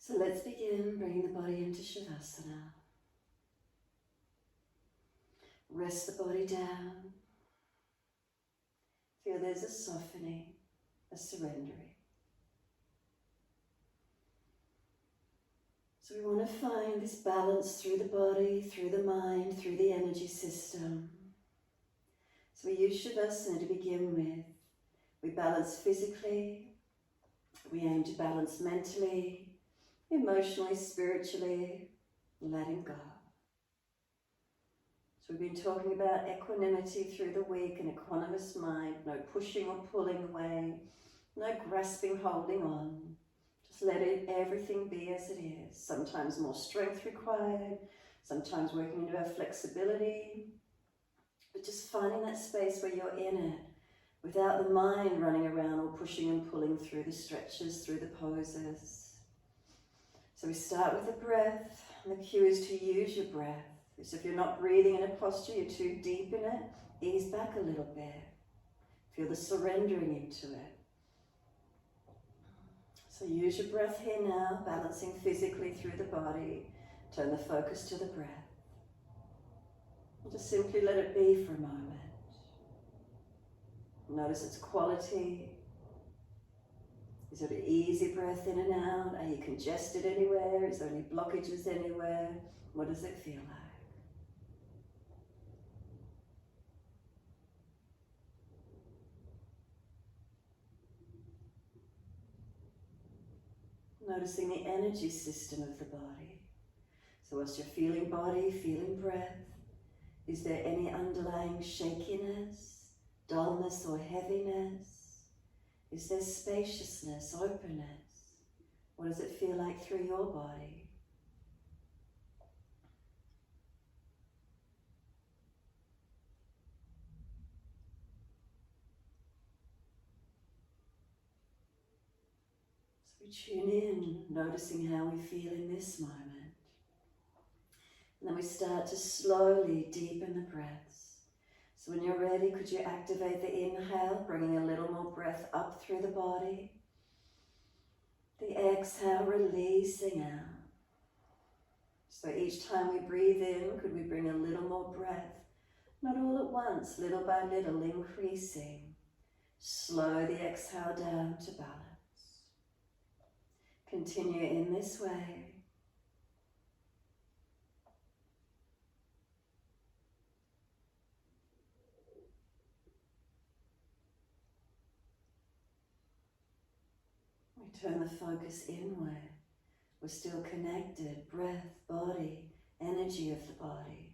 So let's begin bringing the body into Savasana. Rest the body down. Feel there's a softening, a surrendering. So we want to find this balance through the body, through the mind, through the energy system. So we use Savasana to begin with. We balance physically, we aim to balance mentally, emotionally, spiritually, letting go. So we've been talking about equanimity through the week, an equanimous mind, no pushing or pulling away, no grasping, holding on. Just let everything be as it is. Sometimes more strength required, sometimes working into our flexibility, but just finding that space where you're in it, without the mind running around or pushing and pulling through the stretches, through the poses. So we start with the breath, and the cue is to use your breath. So if you're not breathing in a posture, you're too deep in it, ease back a little bit. Feel the surrendering into it. So use your breath here now, balancing physically through the body. Turn the focus to the breath. And just simply let it be for a moment. Notice its quality. Is it an easy breath in and out? Are you congested anywhere? Is there any blockages anywhere? What does it feel like? Noticing the energy system of the body. So whilst you're feeling body, feeling breath, is there any underlying shakiness, dullness or heaviness? Is there spaciousness, openness? What does it feel like through your body? So we tune in, noticing how we feel in this moment. And then we start to slowly deepen the breaths. So when you're ready, could you activate the inhale, bringing a little more breath up through the body. The exhale, releasing out. So each time we breathe in, could we bring a little more breath? Not all at once, little by little, increasing. Slow the exhale down to balance. Continue in this way. We turn the focus inward. We're still connected, breath, body, energy of the body.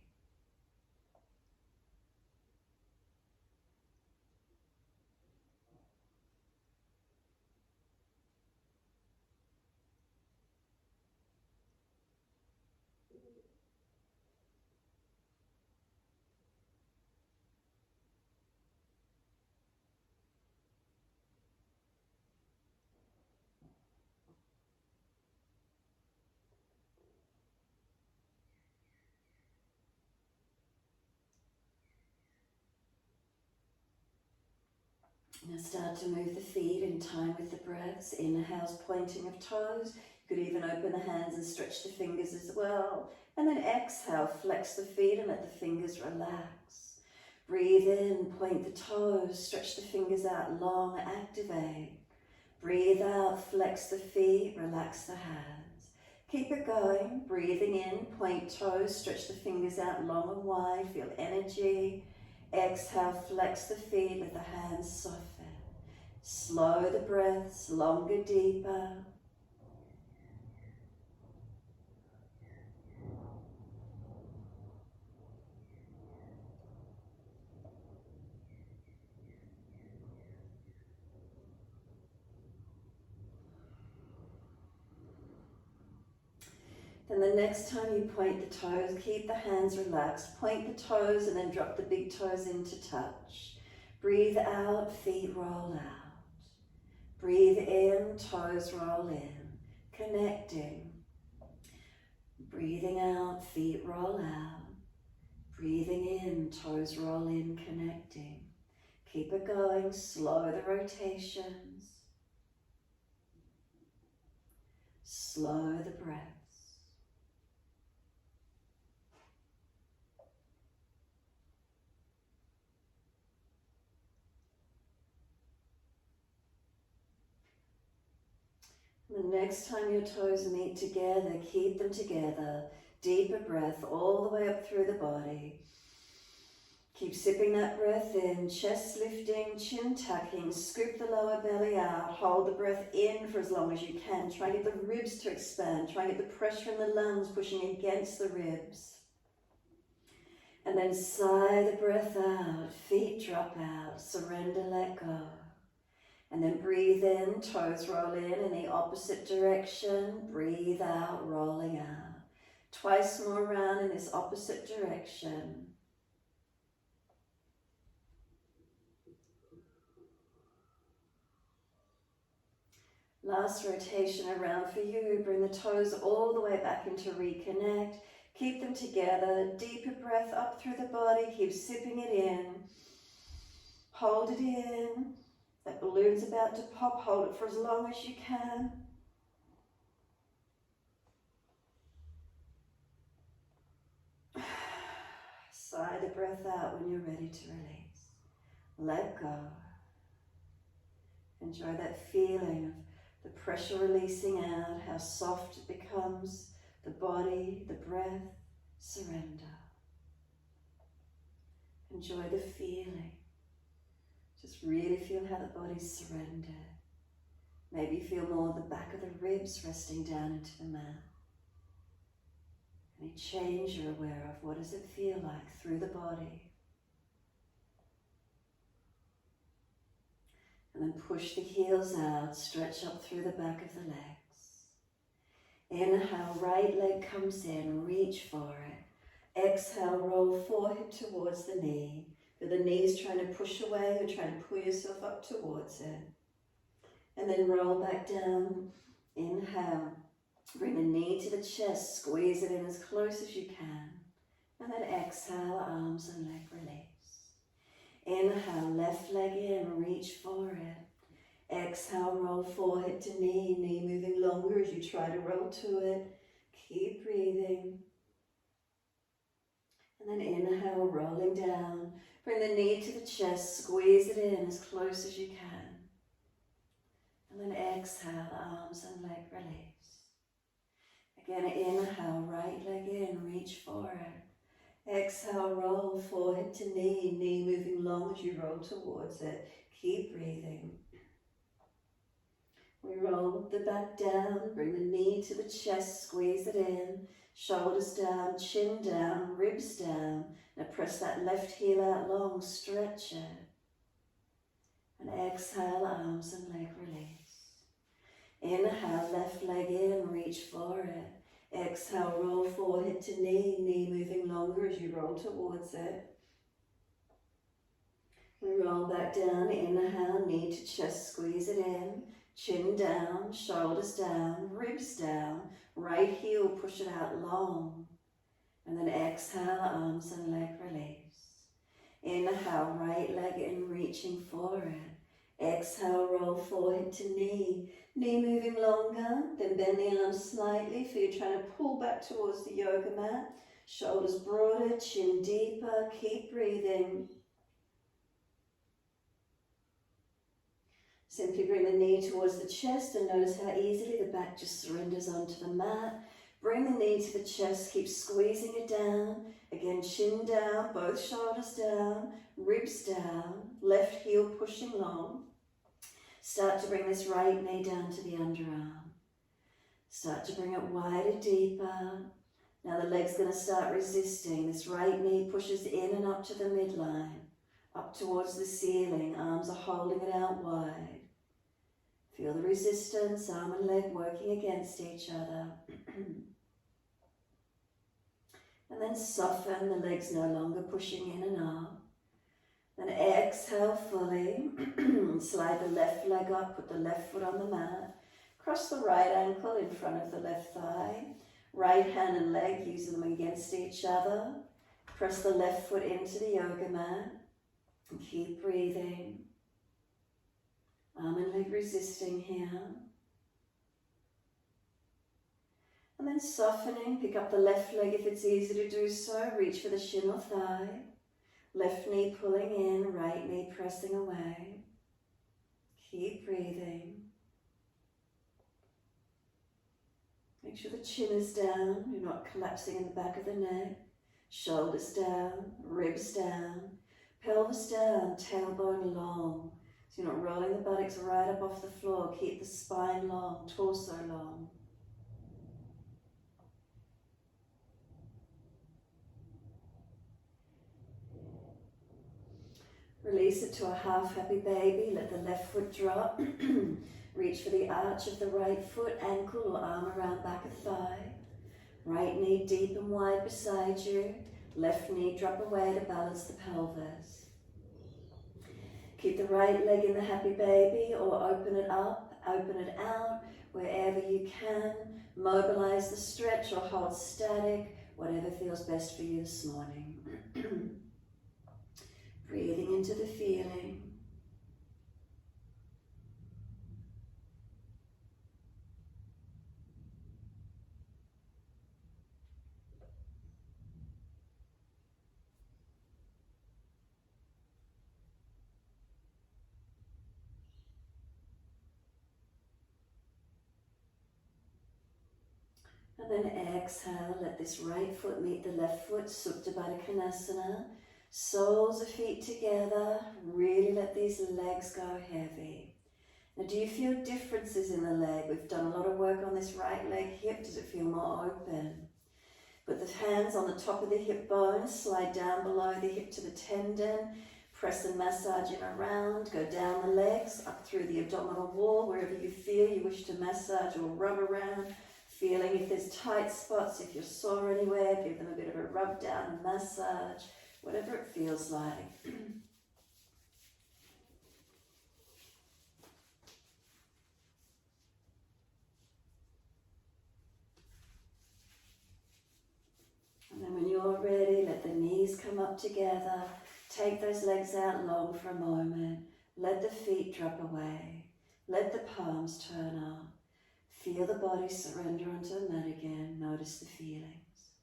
Now start to move the feet in time with the breaths. Inhales, pointing of toes. You could even open the hands and stretch the fingers as well. And then exhale, flex the feet and let the fingers relax. Breathe in, point the toes, stretch the fingers out long, activate. Breathe out, flex the feet, relax the hands. Keep it going, breathing in, point toes, stretch the fingers out long and wide, feel energy. Exhale, flex the feet, let the hands soften. Slow the breaths, longer, deeper. Then the next time you point the toes, keep the hands relaxed. Point the toes and then drop the big toes into touch. Breathe out, feet roll out. Breathe in, toes roll in. Connecting. Breathing out, feet roll out. Breathing in, toes roll in, connecting. Keep it going, slow the rotations. slow the breaths. The next time your toes meet together, keep them together. Deeper breath all the way up through the body. Keep sipping that breath in, chest lifting, chin tucking, scoop the lower belly out, hold the breath in for as long as you can. Try and get the ribs to expand, try and get the pressure in the lungs pushing against the ribs. And then sigh the breath out, feet drop out, surrender, let go. And then breathe in, toes roll in the opposite direction, breathe out, rolling out. Twice more round in this opposite direction. Last rotation around for you. Bring the toes all the way back into reconnect. Keep them together. Deeper breath up through the body. Keep sipping it in. Hold it in. That balloon's about to pop. Hold it for as long as you can. Sigh the breath out when you're ready to release. Let go. Enjoy that feeling of the pressure releasing out, how soft it becomes, the body, the breath, surrender. Enjoy the feeling. Just really feel how the body's surrendered. Maybe feel more the back of the ribs resting down into the mat. Any change you're aware of, what does it feel like through the body? And then push the heels out, stretch up through the back of the legs. Inhale, right leg comes in, reach for it. Exhale, roll forehead towards the knee. Feel the knees trying to push away, you're trying to pull yourself up towards it. And then roll back down. Inhale, bring the knee to the chest, squeeze it in as close as you can. And then exhale, arms and leg release. Inhale, left leg in, reach for it. Exhale, roll forehead to knee, knee moving longer as you try to roll to it. Keep breathing. And then inhale, rolling down. Bring the knee to the chest, squeeze it in as close as you can. And then exhale, arms and leg release. Again, inhale, right leg in, reach for it. Exhale, roll forehead to knee, knee moving long as you roll towards it. Keep breathing. We roll the back down, bring the knee to the chest, squeeze it in, shoulders down, chin down, ribs down. Now press that left heel out long, stretch it. And exhale, arms and leg release. Inhale, left leg in, reach for it. Exhale, roll forehead to knee, knee moving longer as you roll towards it. We roll back down, inhale, knee to chest, squeeze it in, chin down, shoulders down, ribs down, right heel, push it out long. And then exhale, arms and leg release. Inhale, right leg in, reaching for it. Exhale, roll forehead to knee. Knee moving longer, then bend the arms slightly. Feel you're trying to pull back towards the yoga mat. Shoulders broader, chin deeper. Keep breathing. Simply bring the knee towards the chest and notice how easily the back just surrenders onto the mat. Bring the knee to the chest, keep squeezing it down. Again, chin down, both shoulders down, ribs down, left heel pushing long. Start to bring this right knee down to the underarm. Start to bring it wider, deeper. Now the leg's going to start resisting. This right knee pushes in and up to the midline, up towards the ceiling. Arms are holding it out wide. Feel the resistance, arm and leg working against each other. And then soften, the legs no longer pushing in and up. Then exhale fully, slide the left leg up, put the left foot on the mat. Cross the right ankle in front of the left thigh. Right hand and leg, using them against each other. Press the left foot into the yoga mat. And keep breathing. Arm and leg resisting here. then softening, pick up the left leg if it's easy to do so. Reach for the shin or thigh. Left knee pulling in, right knee pressing away. Keep breathing. Make sure the chin is down. You're not collapsing in the back of the neck. Shoulders down, ribs down, pelvis down, tailbone long. So you're not rolling the buttocks right up off the floor. Keep the spine long, torso long. Release it to a half happy baby. Let the left foot drop. Reach for the arch of the right foot, ankle or arm around back of thigh. Right knee deep and wide beside you. Left knee drop away to balance the pelvis. Keep the right leg in the happy baby or open it up, open it out, wherever you can. Mobilize the stretch or hold static, whatever feels best for you this morning. Breathing into the feeling. And then exhale, let this right foot meet the left foot, Supta Baddha Konasana. Soles of feet together, really let these legs go heavy. Now do you feel differences in the leg? We've done a lot of work on this right leg hip. Does it feel more open? Put the hands on the top of the hip bone, slide down below the hip to the tendon, press and massage it around, go down the legs, up through the abdominal wall, wherever you feel you wish to massage or rub around. Feeling if there's tight spots, if you're sore anywhere, give them a bit of a rub down, massage, whatever it feels like. And then when you're ready, let the knees come up together. Take those legs out long for a moment. Let the feet drop away. Let the palms turn up. Feel the body surrender onto the mat again. Notice the feelings.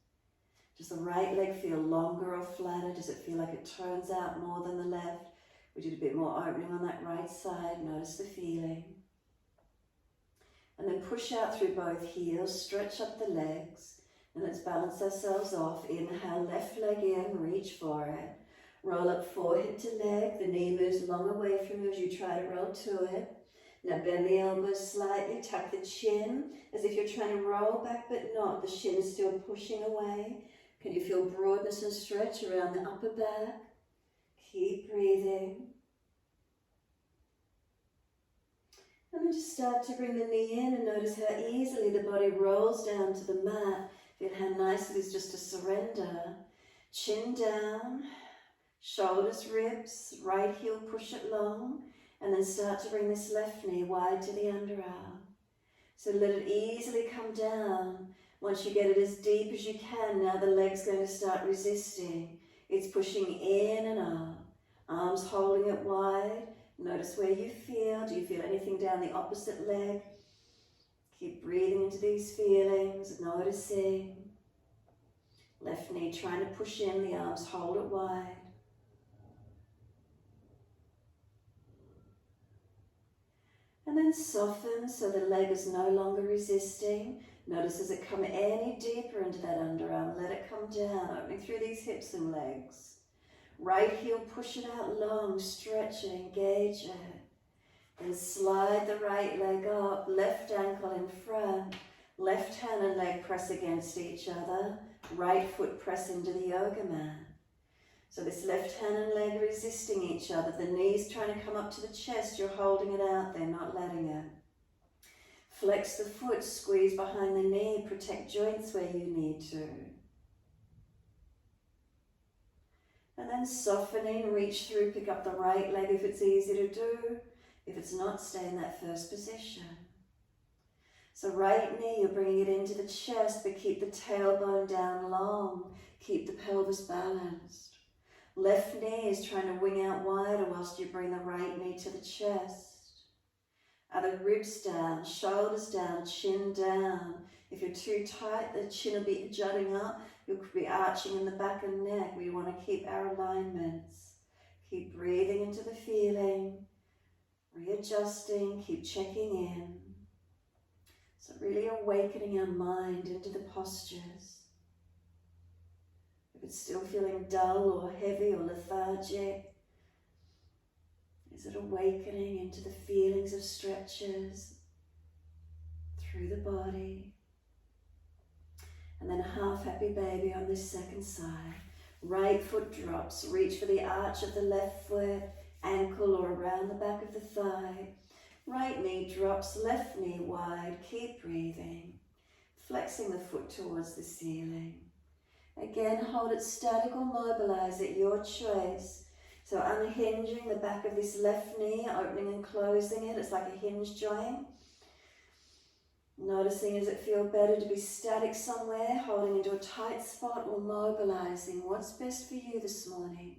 Does the right leg feel longer or flatter? Does it feel like it turns out more than the left? We did a bit more opening on that right side. Notice the feeling. And then push out through both heels. Stretch up the legs. And let's balance ourselves off. Inhale, left leg in. Reach for it. Roll up forehead to leg. The knee moves long away from you as you try to roll to it. Now bend the elbows slightly, tuck the chin as if you're trying to roll back but not. The shin is still pushing away. Can you feel broadness and stretch around the upper back? Keep breathing. And then just start to bring the knee in and notice how easily the body rolls down to the mat. Feel how nice it is just to surrender. Chin down, shoulders, ribs, right heel, push it long. And then start to bring this left knee wide to the underarm. So let it easily come down. Once you get it as deep as you can, now the leg's going to start resisting. It's pushing in and up. Arms holding it wide. Notice where you feel. Do you feel anything down the opposite leg? Keep breathing into these feelings, noticing. Left knee trying to push in, the arms hold it wide. And then soften so the leg is no longer resisting. Notice as it come any deeper into that underarm, let it come down, opening through these hips and legs. Right heel, push it out long, stretch it, engage it. Then slide the right leg up, left ankle in front, left hand and leg press against each other, right foot press into the yoga mat. So this left hand and leg resisting each other. The knees trying to come up to the chest. You're holding it out there, not letting it. Flex the foot, squeeze behind the knee. Protect joints where you need to. And then softening, reach through, pick up the right leg if it's easy to do. If it's not, stay in that first position. So right knee, you're bringing it into the chest, but keep the tailbone down long. Keep the pelvis balanced. Left knee is trying to wing out wider whilst you bring the right knee to the chest. Are the ribs down, shoulders down, chin down? If you're too tight, the chin will be jutting up. You could be arching in the back and neck. We want to keep our alignments. Keep breathing into the feeling, readjusting, keep checking in. So really awakening our mind into the postures. If it's still feeling dull or heavy or lethargic, is it awakening into the feelings of stretches through the body? And then a half happy baby on this second side. Right foot drops, reach for the arch of the left foot, ankle or around the back of the thigh. Right knee drops, left knee wide, keep breathing. Flexing the foot towards the ceiling. Again, hold it static or mobilize at your choice. So unhinging the back of this left knee, opening and closing it. It's like a hinge joint. Noticing, does it feel better to be static somewhere, holding into a tight spot, or mobilizing? What's best for you this morning?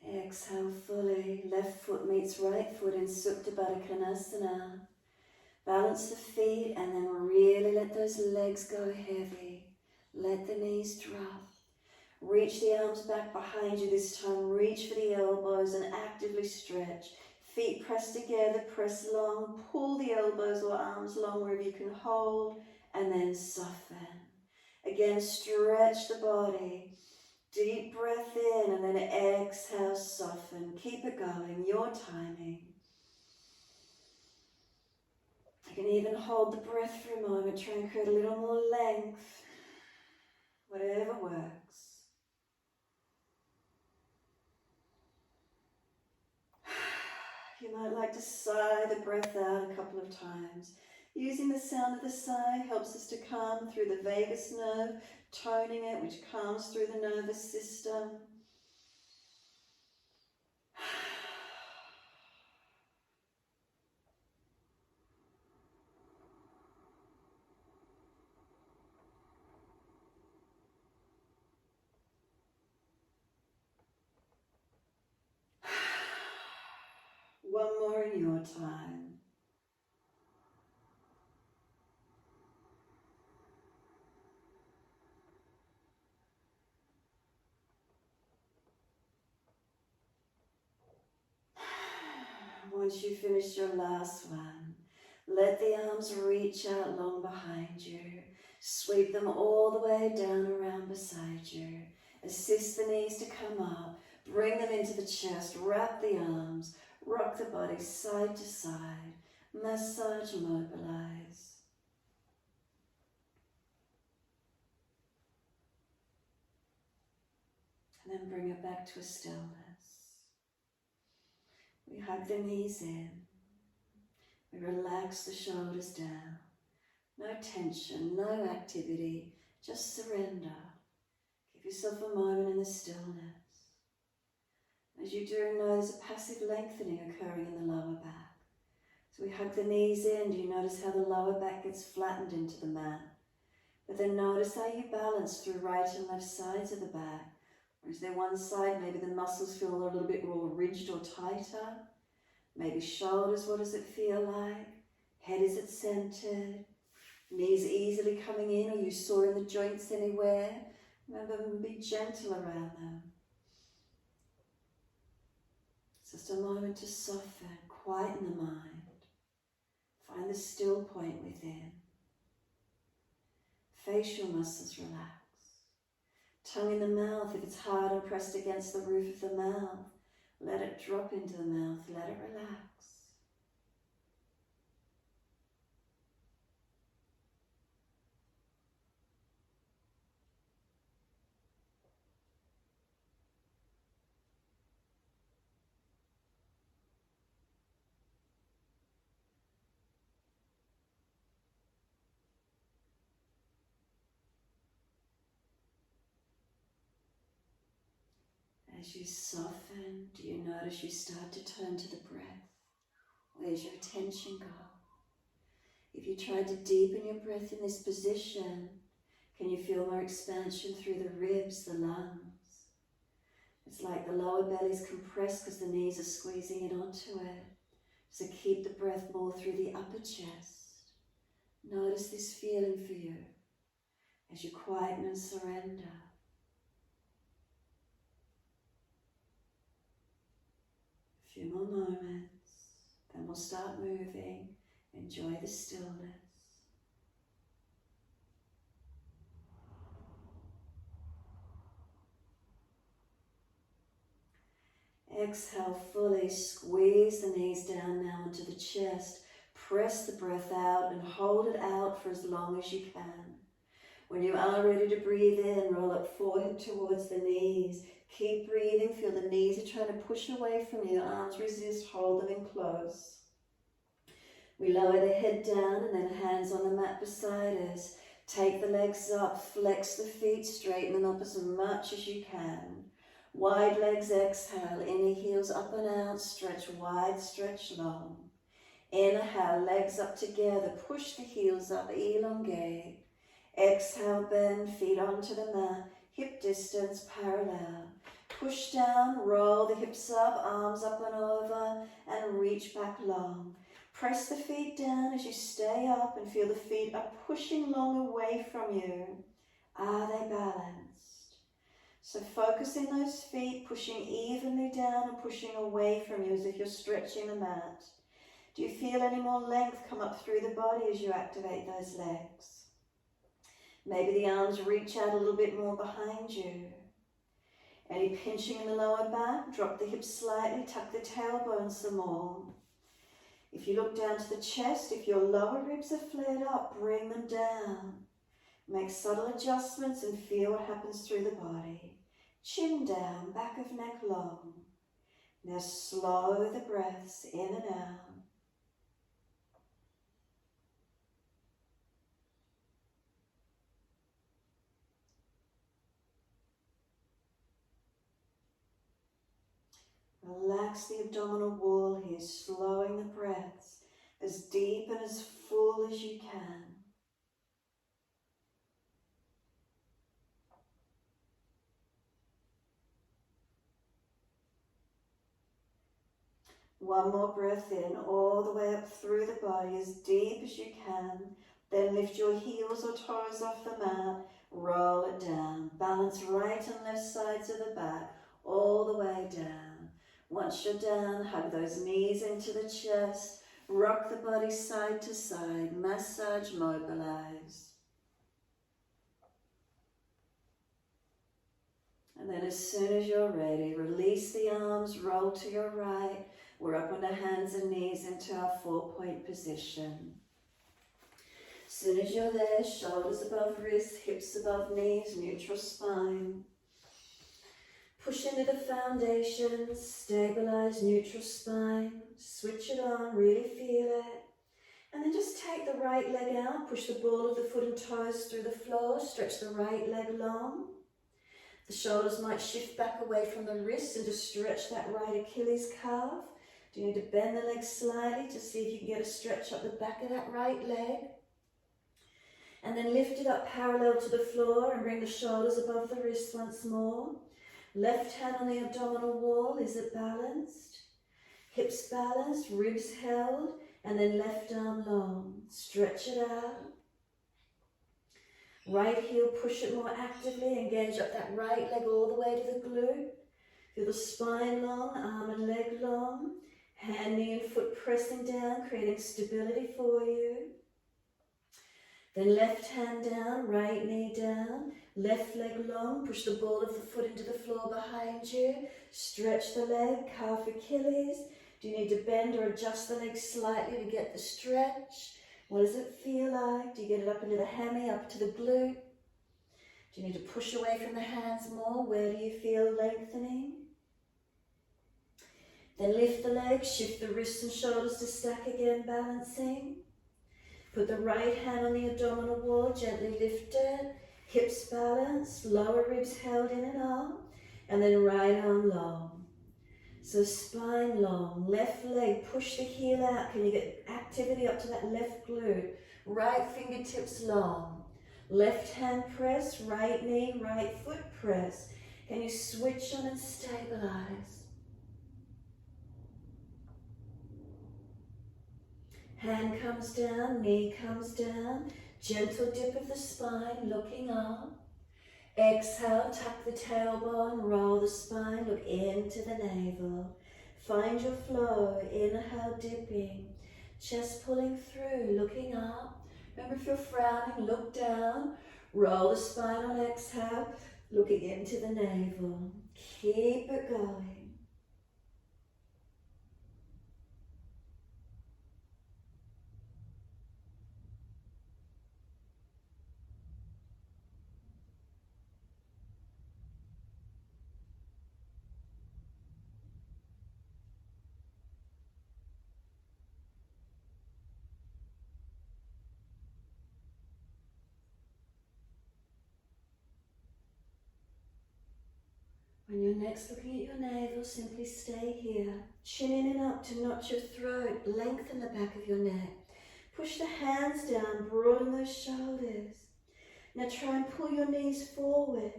Exhale fully. Left foot meets right foot in Supta Baddha Konasana. Balance the feet and then really let those legs go heavy. Let the knees drop. Reach the arms back behind you this time. Reach for the elbows and actively stretch. Feet press together, press long. Pull the elbows or arms long wherever you can hold and then soften. Again, stretch the body. Deep breath in and then exhale, soften. Keep it going, your timing. You can even hold the breath for a moment. Try and create a little more length. Whatever works. You might like to sigh the breath out a couple of times. Using the sound of the sigh helps us to calm through the vagus nerve, toning it, which calms through the nervous system. One more in your time. Once you finish your last one, let the arms reach out long behind you. Sweep them all the way down around beside you. Assist the knees to come up. Bring them into the chest. Wrap the arms. Rock the body side to side. Massage, mobilize. And then bring it back to a stillness. We hug the knees in. We relax the shoulders down. No tension, no activity, just surrender. Give yourself a moment in the stillness. As you do, notice a passive lengthening occurring in the lower back. So we hug the knees in. Do you notice how the lower back gets flattened into the mat? But then notice how you balance through right and left sides of the back. Or is there one side, maybe the muscles feel a little bit more ridged or tighter? Maybe shoulders, what does it feel like? Head, is it centered? Knees easily coming in, or you sore in the joints anywhere? Remember, be gentle around them. It's just a moment to soften, quieten the mind. Find the still point within. Facial muscles relax. Tongue in the mouth, if it's hard and pressed against the roof of the mouth, let it drop into the mouth, let it relax. As you soften, do you notice you start to turn to the breath? Where's your attention go? If you try to deepen your breath in this position, can you feel more expansion through the ribs, the lungs? It's like the lower belly's compressed because the knees are squeezing in onto it. So keep the breath more through the upper chest. Notice this feeling for you as you quieten and surrender. A few more moments, then we'll start moving. Enjoy the stillness. Exhale fully, squeeze the knees down now into the chest. Press the breath out and hold it out for as long as you can. When you are ready to breathe in, roll up forehead towards the knees. Keep breathing, feel the knees are trying to push away from you. Arms resist, hold them in close. We lower the head down and then hands on the mat beside us. Take the legs up, flex the feet, straighten them up as much as you can. Wide legs, exhale, inner heels up and out, stretch wide, stretch long. Inhale, legs up together, push the heels up, elongate. Exhale, bend, feet onto the mat, hip distance parallel. Push down, roll the hips up, arms up and over, and reach back long. Press the feet down as you stay up and feel the feet are pushing long away from you. Are they balanced? So focus in those feet, pushing evenly down and pushing away from you as if you're stretching the mat. Do you feel any more length come up through the body as you activate those legs? Maybe the arms reach out a little bit more behind you. Any pinching in the lower back, drop the hips slightly, tuck the tailbone some more. If you look down to the chest, if your lower ribs are flared up, bring them down. Make subtle adjustments and feel what happens through the body. Chin down, back of neck long. Now slow the breaths in and out. Relax the abdominal wall here, slowing the breaths as deep and as full as you can. One more breath in, all the way up through the body, as deep as you can. Then lift your heels or toes off the mat, roll it down. Balance right and left sides of the back, all the way down. Once you're down, hug those knees into the chest, rock the body side to side, massage, mobilize. And then as soon as you're ready, release the arms, roll to your right. We're up on the hands and knees into our 4-point position. As soon as you're there, shoulders above wrists, hips above knees, neutral spine. Push into the foundation, stabilize neutral spine. Switch it on, really feel it. And then just take the right leg out, push the ball of the foot and toes through the floor, stretch the right leg long. The shoulders might shift back away from the wrists and just stretch that right Achilles calf. Do you need to bend the leg slightly to see if you can get a stretch up the back of that right leg? And then lift it up parallel to the floor and bring the shoulders above the wrist once more. Left hand on the abdominal wall, is it balanced? Hips balanced, ribs held, and then left arm long. Stretch it out. Right heel, push it more actively, engage up that right leg all the way to the glute. Feel the spine long, arm and leg long. Hand, knee and foot pressing down, creating stability for you. Then left hand down, right knee down, left leg long, push the ball of the foot into the floor behind you. Stretch the leg, calf Achilles. Do you need to bend or adjust the leg slightly to get the stretch? What does it feel like? Do you get it up into the hammy, up to the glute? Do you need to push away from the hands more? Where do you feel lengthening? Then lift the legs, shift the wrists and shoulders to stack again, balancing. Put the right hand on the abdominal wall, gently lift it. Hips balanced, lower ribs held in and up. And then right arm long. So spine long, left leg, push the heel out. Can you get activity up to that left glute? Right fingertips long. Left hand press, right knee, right foot press. Can you switch on and stabilize? Hand comes down, knee comes down. Gentle dip of the spine, looking up. Exhale, tuck the tailbone, roll the spine, look into the navel. Find your flow, inhale, dipping. Chest pulling through, looking up. Remember, if you're frowning, look down. Roll the spine on exhale, looking into the navel. Keep it going. When you're next looking at your navel, simply stay here. Chin in and up to notch your throat. Lengthen the back of your neck. Push the hands down, broaden those shoulders. Now try and pull your knees forward.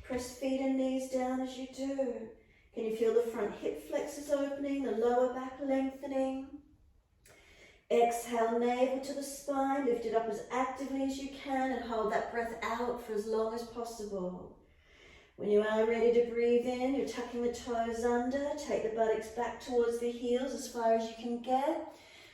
Press feet and knees down as you do. Can you feel the front hip flexors opening, the lower back lengthening? Exhale, navel to the spine. Lift it up as actively as you can and hold that breath out for as long as possible. When you are ready to breathe in, you're tucking the toes under. Take the buttocks back towards the heels as far as you can get.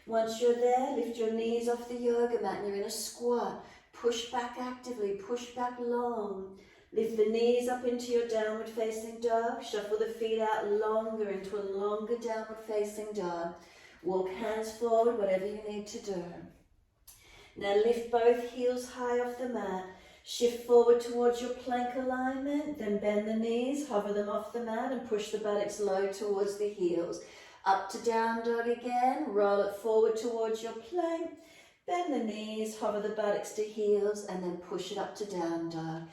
Once you're there, lift your knees off the yoga mat and you're in a squat. Push back actively, push back long. Lift the knees up into your downward facing dog. Shuffle the feet out longer into a longer downward facing dog. Walk hands forward, whatever you need to do. Now lift both heels high off the mat. Shift forward towards your plank alignment, then bend the knees, hover them off the mat and push the buttocks low towards the heels. Up to down dog again, roll it forward towards your plank, bend the knees, hover the buttocks to heels and then push it up to down dog.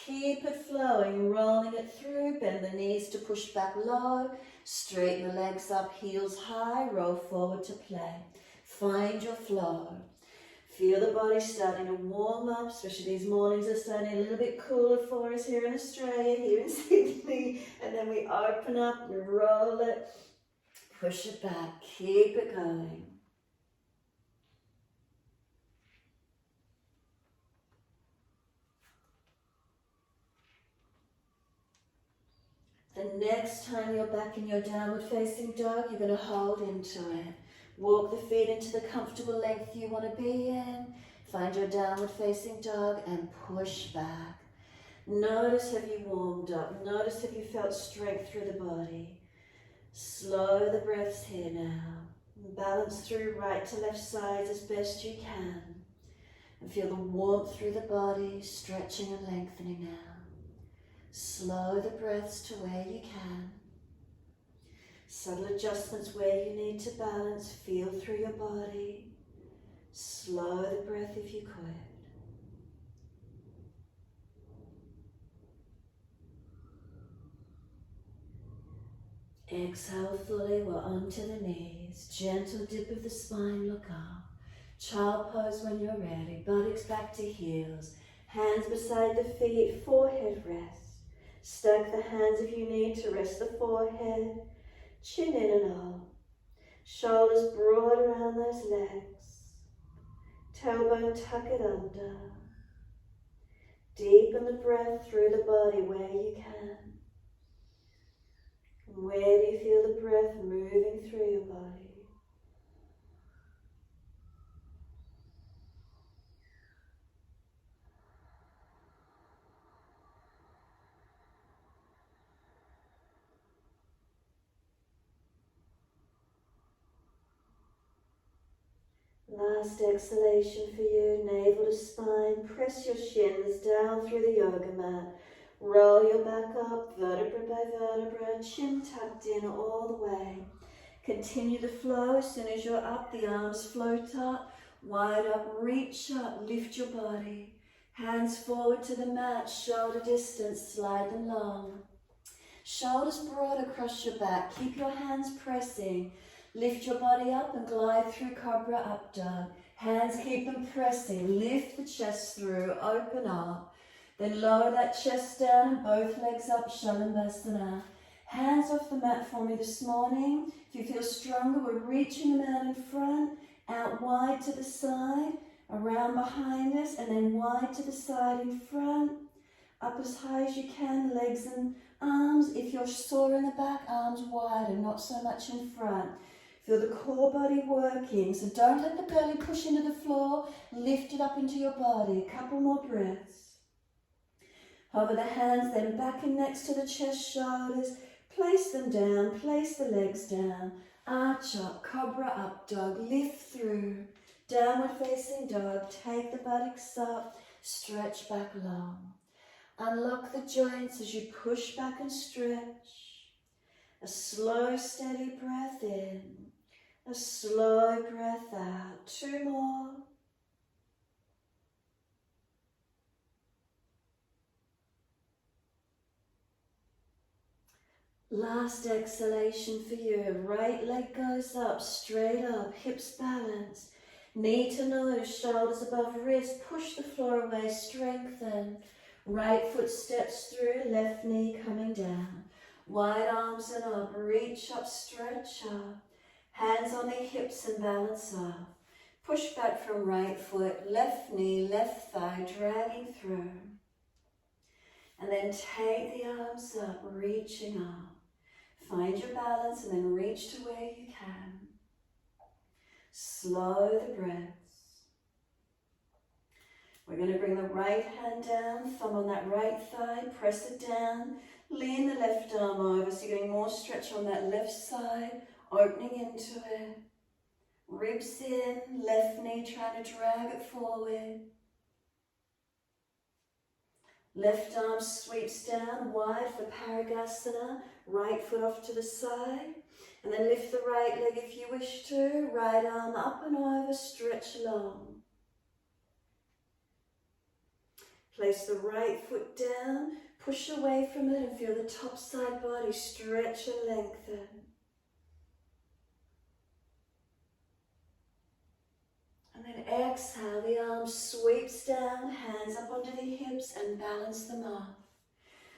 Keep it flowing, rolling it through, bend the knees to push back low, straighten the legs up, heels high, roll forward to plank. Find your flow. Feel the body starting to warm up, especially these mornings are starting a little bit cooler for us here in Australia, here in Sydney. And then we open up, we roll it, push it back, keep it going. The next time you're back in your downward facing dog, you're going to hold into it. Walk the feet into the comfortable length you want to be in. Find your downward facing dog and push back. Notice, have you warmed up? Notice, have you felt strength through the body? Slow the breaths here now. Balance through right to left sides as best you can. And feel the warmth through the body, stretching and lengthening now. Slow the breaths to where you can. Subtle adjustments where you need to balance. Feel through your body. Slow the breath if you could. Exhale fully, we're onto the knees. Gentle dip of the spine, look up. Child pose when you're ready. Buttocks back to heels. Hands beside the feet, forehead rest. Stack the hands if you need to rest the forehead. Chin in and up. Shoulders broad around those legs. Tailbone tuck it under. Deepen the breath through the body where you can. Where do you feel the breath moving through your body? Last exhalation for you, navel to spine. Press your shins down through the yoga mat. Roll your back up, vertebra by vertebra, chin tucked in all the way. Continue the flow. As soon as you're up, the arms float up, wide up, reach up, lift your body. Hands forward to the mat, shoulder distance, slide them long. Shoulders broad across your back. Keep your hands pressing. Lift your body up and glide through Cobra Up Dog. Hands keep them pressing. Lift the chest through. Open up. Then lower that chest down and both legs up. Shalabhasana. Hands off the mat for me this morning. If you feel stronger, we're reaching them out in front. Out wide to the side. Around behind us. And then wide to the side in front. Up as high as you can. Legs and arms. If you're sore in the back, arms wide and not so much in front. Feel the core body working, so don't let the belly push into the floor. Lift it up into your body. A couple more breaths. Hover the hands then back and next to the chest, shoulders. Place them down, place the legs down. Arch up, Cobra Up Dog. Lift through. Downward facing dog. Take the buttocks up. Stretch back long. Unlock the joints as you push back and stretch. A slow, steady breath in. A slow breath out. 2 more. Last exhalation for you. Right leg goes up, straight up, hips balance. Knee to nose, shoulders above wrist. Push the floor away, strengthen. Right foot steps through, left knee coming down. Wide arms and up, reach up, stretch up. Hands on the hips and balance off. Push back from right foot, left knee, left thigh, dragging through. And then take the arms up, reaching up. Find your balance and then reach to where you can. Slow the breaths. We're going to bring the right hand down, thumb on that right thigh, press it down. Lean the left arm over so you're getting more stretch on that left side. Opening into it, ribs in, left knee trying to drag it forward. Left arm sweeps down, wide for Parigasana, right foot off to the side. And then lift the right leg if you wish to, right arm up and over, stretch long. Place the right foot down, push away from it and feel the top side body stretch and lengthen. And then exhale, the arm sweeps down, hands up onto the hips and balance them off.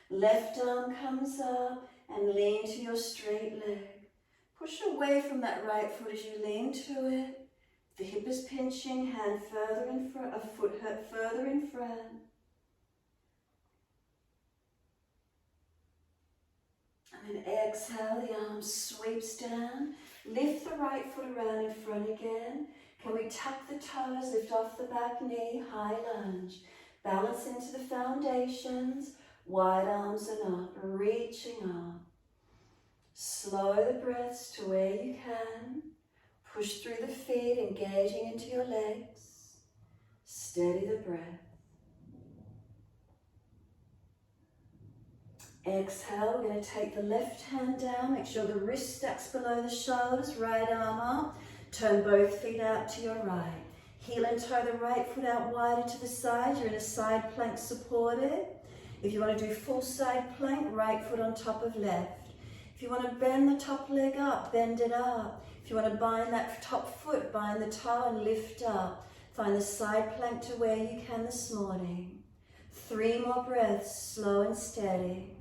Left arm comes up and lean to your straight leg. Push away from that right foot as you lean to it. The hip is pinching, hand further in front, a foot further in front. And then exhale, the arm sweeps down. Lift the right foot around in front again. Can we tuck the toes, lift off the back knee, high lunge. Balance into the foundations, wide arms and up, reaching up. Slow the breaths to where you can. Push through the feet, engaging into your legs. Steady the breath. Exhale, we're going to take the left hand down. Make sure the wrist stacks below the shoulders, right arm up. Turn both feet out to your right. Heel and toe the right foot out wider to the side. You're in a side plank supported. If you want to do full side plank, right foot on top of left. If you want to bend the top leg up, bend it up. If you want to bind that top foot, bind the toe and lift up. Find the side plank to where you can this morning. 3 more breaths, slow and steady.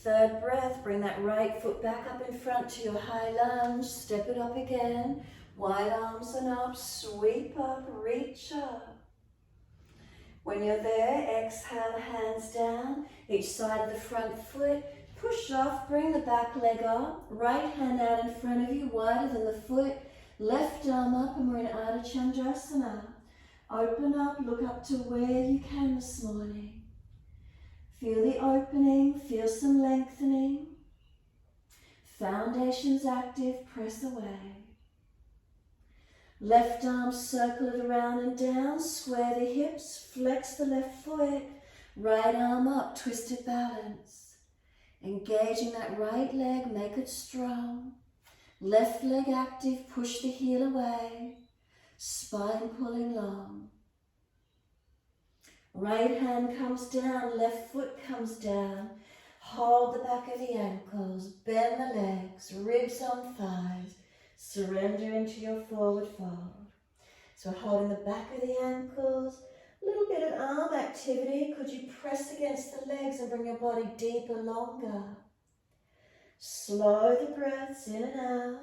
Third breath, bring that right foot back up in front to your high lunge. Step it up again. Wide arms and up, sweep up, reach up. When you're there, exhale, hands down. Each side of the front foot. Push off, bring the back leg up. Right hand out in front of you, wider than the foot. Left arm up and we're in Ardha Chandrasana. Open up, look up to where you can this morning. Feel the opening, feel some lengthening. Foundations active, press away. Left arm circle it around and down, square the hips, flex the left foot, right arm up, twisted balance. Engaging that right leg, make it strong. Left leg active, push the heel away. Spine pulling long. Right hand comes down, left foot comes down. Hold the back of the ankles, bend the legs, ribs on thighs. Surrender into your forward fold. So holding the back of the ankles, a little bit of arm activity. Could you press against the legs and bring your body deeper, longer? Slow the breaths in and out.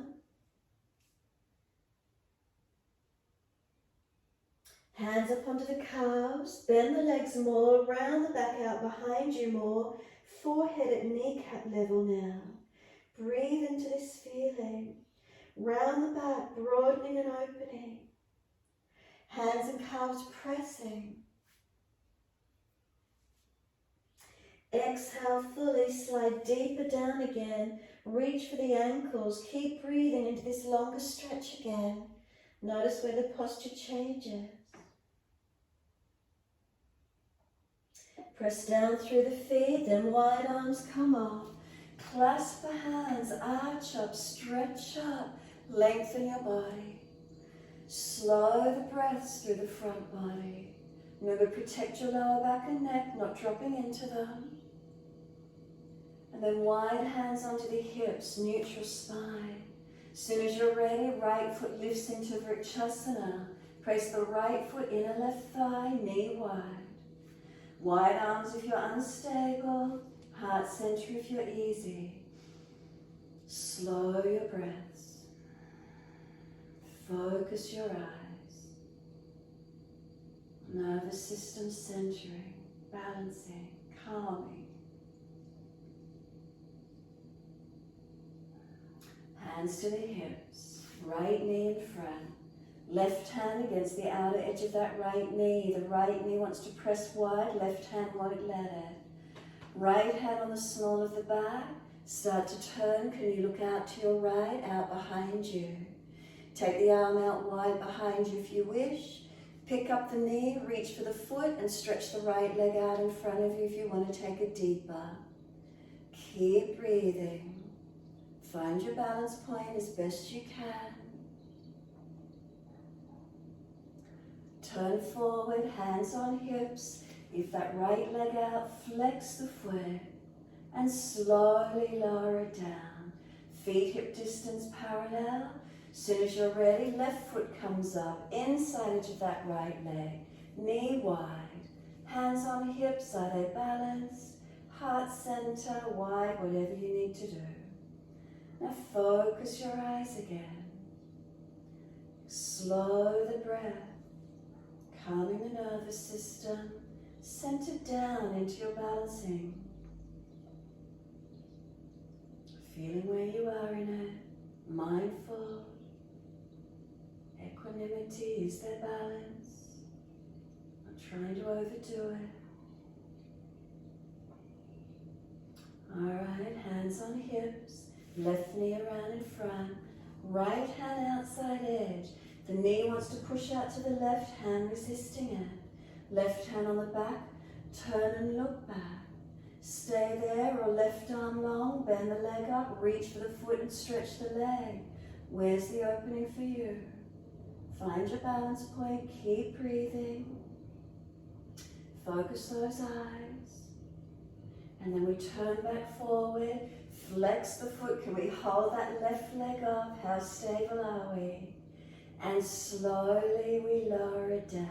Hands up onto the calves, bend the legs more, round the back out behind you more, forehead at kneecap level now. Breathe into this feeling. Round the back, broadening and opening. Hands and calves pressing. Exhale fully, slide deeper down again. Reach for the ankles, keep breathing into this longer stretch again. Notice where the posture changes. Press down through the feet, then wide arms come up. Clasp the hands, arch up, stretch up, lengthen your body. Slow the breaths through the front body. Remember, protect your lower back and neck, not dropping into them. And then wide hands onto the hips, neutral spine. As soon as you're ready, right foot lifts into Vrikshasana. Place the right foot inner left thigh, knee wide. Wide arms if you're unstable, heart center if you're easy. Slow your breaths. Focus your eyes. Nervous system centering, balancing, calming. Hands to the hips, right knee in front. Left hand against the outer edge of that right knee. The right knee wants to press wide, left hand won't let it. Right hand on the small of the back. Start to turn. Can you look out to your right, out behind you? Take the arm out wide behind you if you wish. Pick up the knee, reach for the foot and stretch the right leg out in front of you if you want to take it deeper. Keep breathing. Find your balance point as best you can. Turn forward, hands on hips. Lift that right leg out, flex the foot, and slowly lower it down. Feet hip distance parallel. As soon as you're ready, left foot comes up, inside edge of that right leg, knee wide. Hands on hips, are they balanced? Heart center, wide, whatever you need to do. Now focus your eyes again. Slow the breath. Calming the nervous system, centered down into your balancing. Feeling where you are in it, mindful. Equanimity is their balance, not trying to overdo it. Alright, hands on hips, left knee around in front, right hand outside edge. The knee wants to push out to the left, hand resisting it. Left hand on the back, turn and look back. Stay there or left arm long, bend the leg up, reach for the foot and stretch the leg. Where's the opening for you? Find your balance point, keep breathing. Focus those eyes. And then we turn back forward, flex the foot. Can we hold that left leg up? How stable are we? And slowly we lower it down.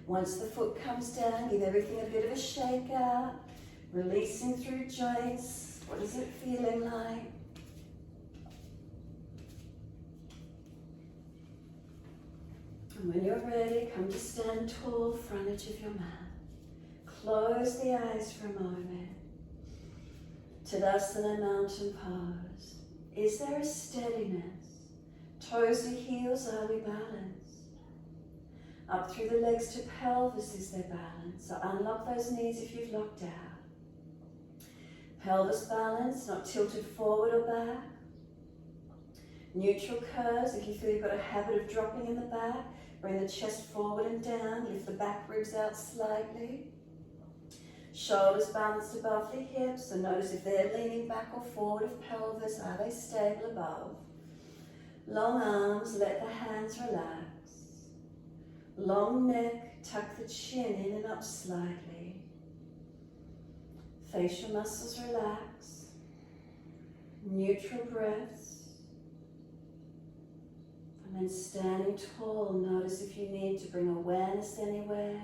Once the foot comes down, give everything a bit of a shake out, releasing through joints. What is it feeling like? And when you're ready, come to stand tall, front edge of your mat. Close the eyes for a moment. Tadasana, mountain pose. Is there a steadiness? Toes to heels, are we balanced? Up through the legs to pelvis is their balance. So unlock those knees if you've locked out. Pelvis balance, not tilted forward or back. Neutral curves, if you feel you've got a habit of dropping in the back, bring the chest forward and down, lift the back ribs out slightly. Shoulders balanced above the hips, so notice if they're leaning back or forward of pelvis, are they stable above? Long arms, let the hands relax. Long neck, Tuck the chin in and up slightly. Facial muscles relax. Neutral breaths. And then standing tall, notice if you need to bring awareness anywhere.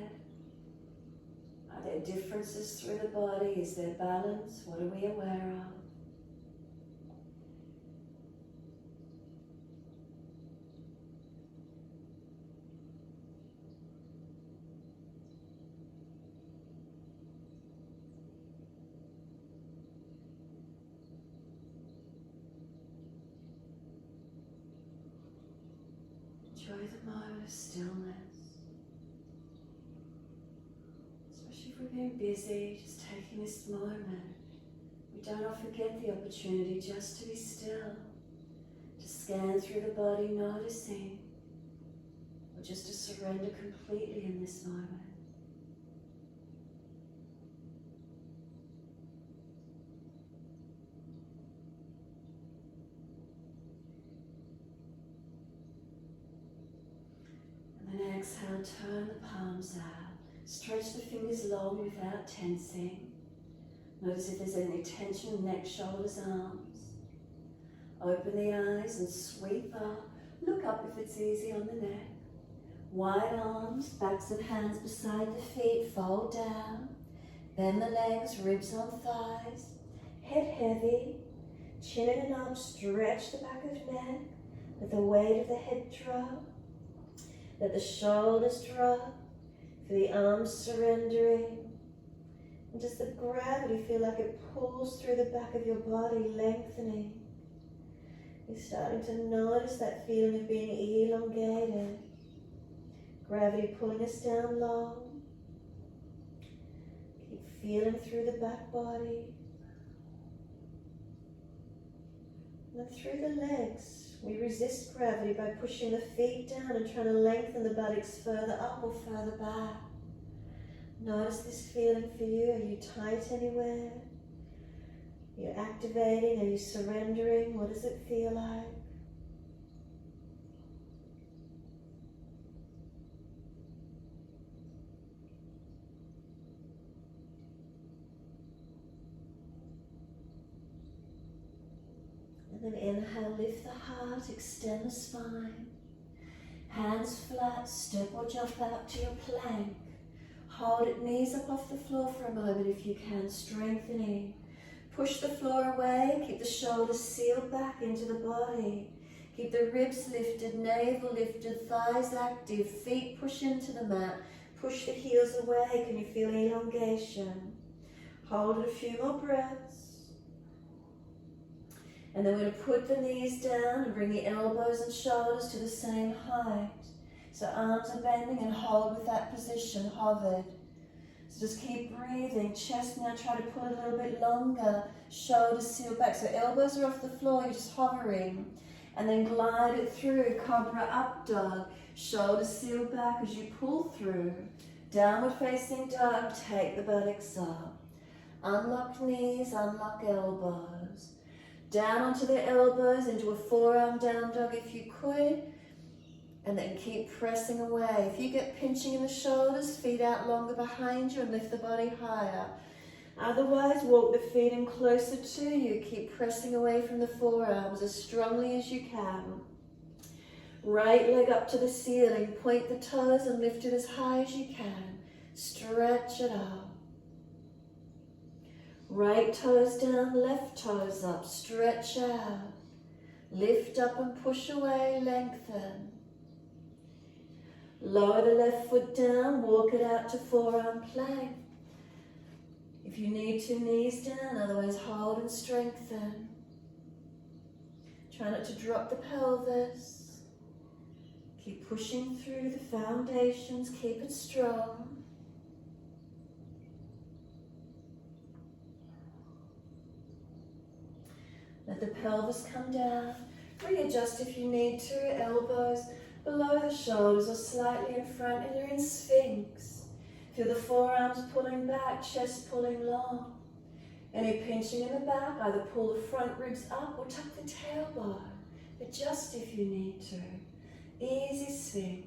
Are there differences through the body? Is there balance? What are we aware of? Enjoy the moment of stillness. Especially if we're being busy, just taking this moment. We don't often get the opportunity just to be still, to scan through the body, noticing, or just to surrender completely in this moment. And then exhale, turn the palms out. Stretch the fingers long without tensing. Notice if there's any tension, neck, shoulders, arms. Open the eyes and sweep up. Look up if it's easy on the neck. Wide arms, backs of hands beside the feet, fold down. Bend the legs, ribs on thighs. Head heavy, chin in and up, stretch the back of neck. Let the weight of the head drop. Let the shoulders drop. Feel the arms surrendering. And does the gravity feel like it pulls through the back of your body, lengthening? You're starting to notice that feeling of being elongated. Gravity pulling us down long. Keep feeling through the back body. And then through the legs. We resist gravity by pushing the feet down and trying to lengthen the buttocks further up or further back. Notice this feeling for you. Are you tight anywhere? Are you activating? Are you surrendering? What does it feel like? And then inhale, lift the heart, extend the spine. Hands flat, step or jump out to your plank. Hold it, knees up off the floor for a moment if you can, strengthening. Push the floor away, keep the shoulders sealed back into the body. Keep the ribs lifted, navel lifted, thighs active, feet push into the mat. Push the heels away, can you feel elongation? Hold it a few more breaths. And then we're going to put the knees down and bring the elbows and shoulders to the same height. So arms are bending and hold with that position, hovered. So just keep breathing. Chest now, try to pull it a little bit longer. Shoulders sealed back. So elbows are off the floor, you're just hovering. And then glide it through, cobra up dog. Shoulders sealed back as you pull through. Downward facing dog, take the buttocks up. Unlock knees, unlock elbows. Down onto the elbows, into a forearm down dog if you could. And then keep pressing away. If you get pinching in the shoulders, feet out longer behind you and lift the body higher. Otherwise, walk the feet in closer to you. Keep pressing away from the forearms as strongly as you can. Right leg up to the ceiling. Point the toes and lift it as high as you can. Stretch it up. Right toes down, left toes up. Stretch out. Lift up and push away, lengthen. Lower the left foot down, walk it out to forearm plank. If you need to, knees down, otherwise hold and strengthen. Try not to drop the pelvis. Keep pushing through the foundations, keep it strong. Let the pelvis come down. Readjust if you need to, elbows below the shoulders or slightly in front, and you're in Sphinx. Feel the forearms pulling back, chest pulling long. Any pinching in the back, either pull the front ribs up or tuck the tailbone. Adjust if you need to. Easy Sphinx.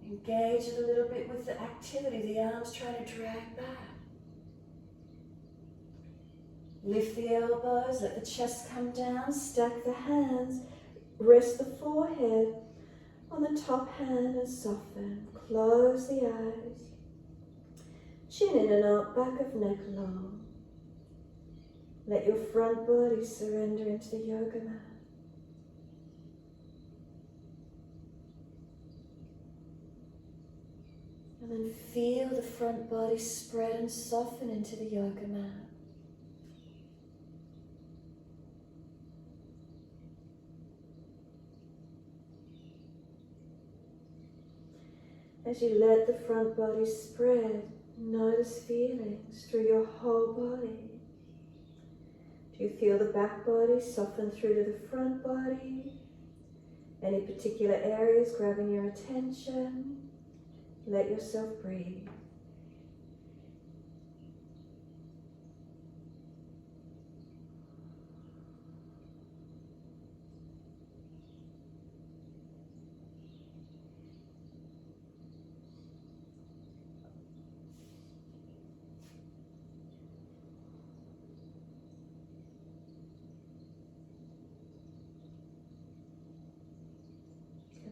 Engage it a little bit with the activity. The arms try to drag back. Lift the elbows, let the chest come down, stack the hands, rest the forehead on the top hand and soften. Close the eyes. Chin in and out, back of neck long. Let your front body surrender into the yoga mat. And then feel the front body spread and soften into the yoga mat. As you let the front body spread, notice feelings through your whole body. Do you feel the back body soften through to the front body? Any particular areas grabbing your attention? Let yourself breathe.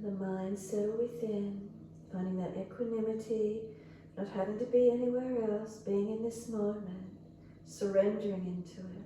The mind settle within, finding that equanimity, not having to be anywhere else, being in this moment, surrendering into it.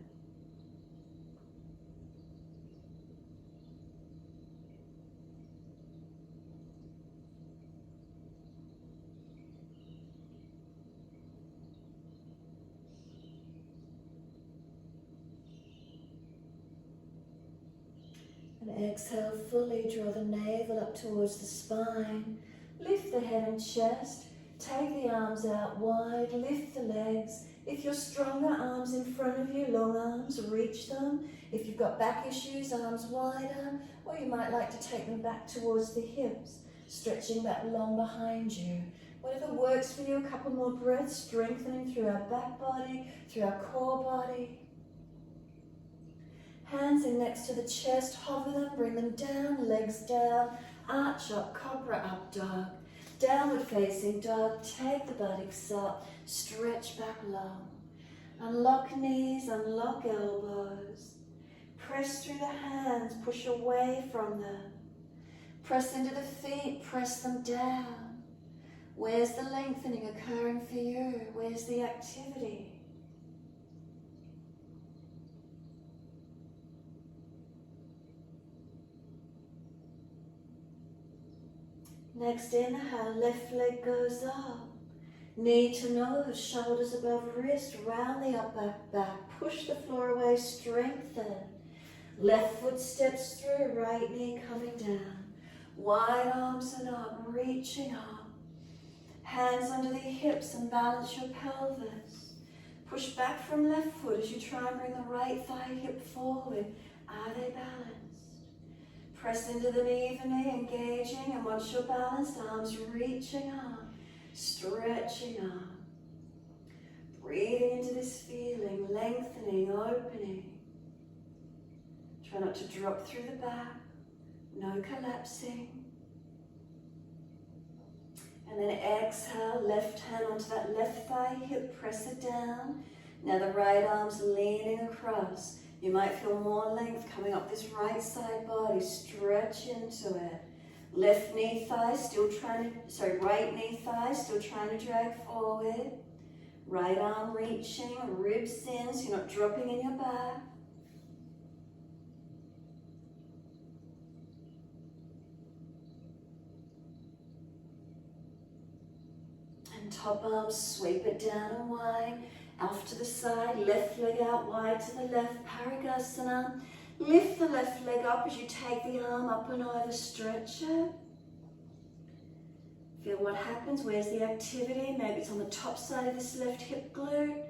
And exhale fully, draw the navel up towards the spine. Lift the head and chest. Take the arms out wide, lift the legs. If you're stronger, arms in front of you, long arms, reach them. If you've got back issues, arms wider. Or you might like to take them back towards the hips, stretching that long behind you. Whatever works for you, a couple more breaths, strengthening through our back body, through our core body. Hands in next to the chest, hover them, bring them down, legs down, arch up, cobra up dog. Downward facing dog, take the buttocks up, stretch back long. Unlock knees, unlock elbows. Press through the hands, push away from them. Press into the feet, press them down. Where's the lengthening occurring for you? Where's the activity? Next inhale, left leg goes up. Knee to nose, shoulders above wrist, round the upper back. Push the floor away, strengthen. Left foot steps through, right knee coming down. Wide arms and up, reaching up. Hands under the hips and balance your pelvis. Push back from left foot as you try and bring the right thigh hip forward. Are they balanced? Press into them evenly, engaging, and once you're balanced, arms reaching up, stretching up. Breathing into this feeling, lengthening, opening. Try not to drop through the back, no collapsing. And then exhale, left hand onto that left thigh hip, press it down. Now the right arm's leaning across. You might feel more length coming up this right side body. Stretch into it. Left knee thigh still trying to, right knee thigh still trying to drag forward. Right arm reaching, ribs in so you're not dropping in your back. And top arm, sweep it down and wide. Off to the side, left leg out wide to the left, Parigasana. Lift the left leg up as you take the arm up and over, stretch it. Feel what happens, where's the activity? Maybe it's on the top side of this left hip glute.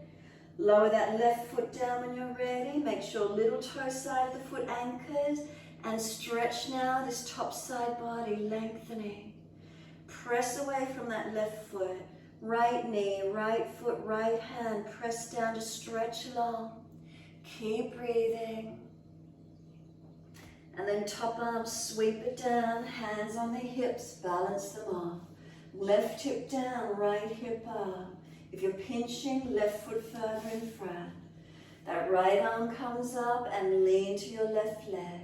Lower that left foot down when you're ready. Make sure little toe side of the foot anchors. And stretch now this top side body, lengthening. Press away from that left foot. Right knee, right foot, right hand, press down to stretch long. Keep breathing. And then top arm, sweep it down, hands on the hips, balance them off. Left hip down, right hip up. If you're pinching, left foot further in front. That right arm comes up and lean to your left leg.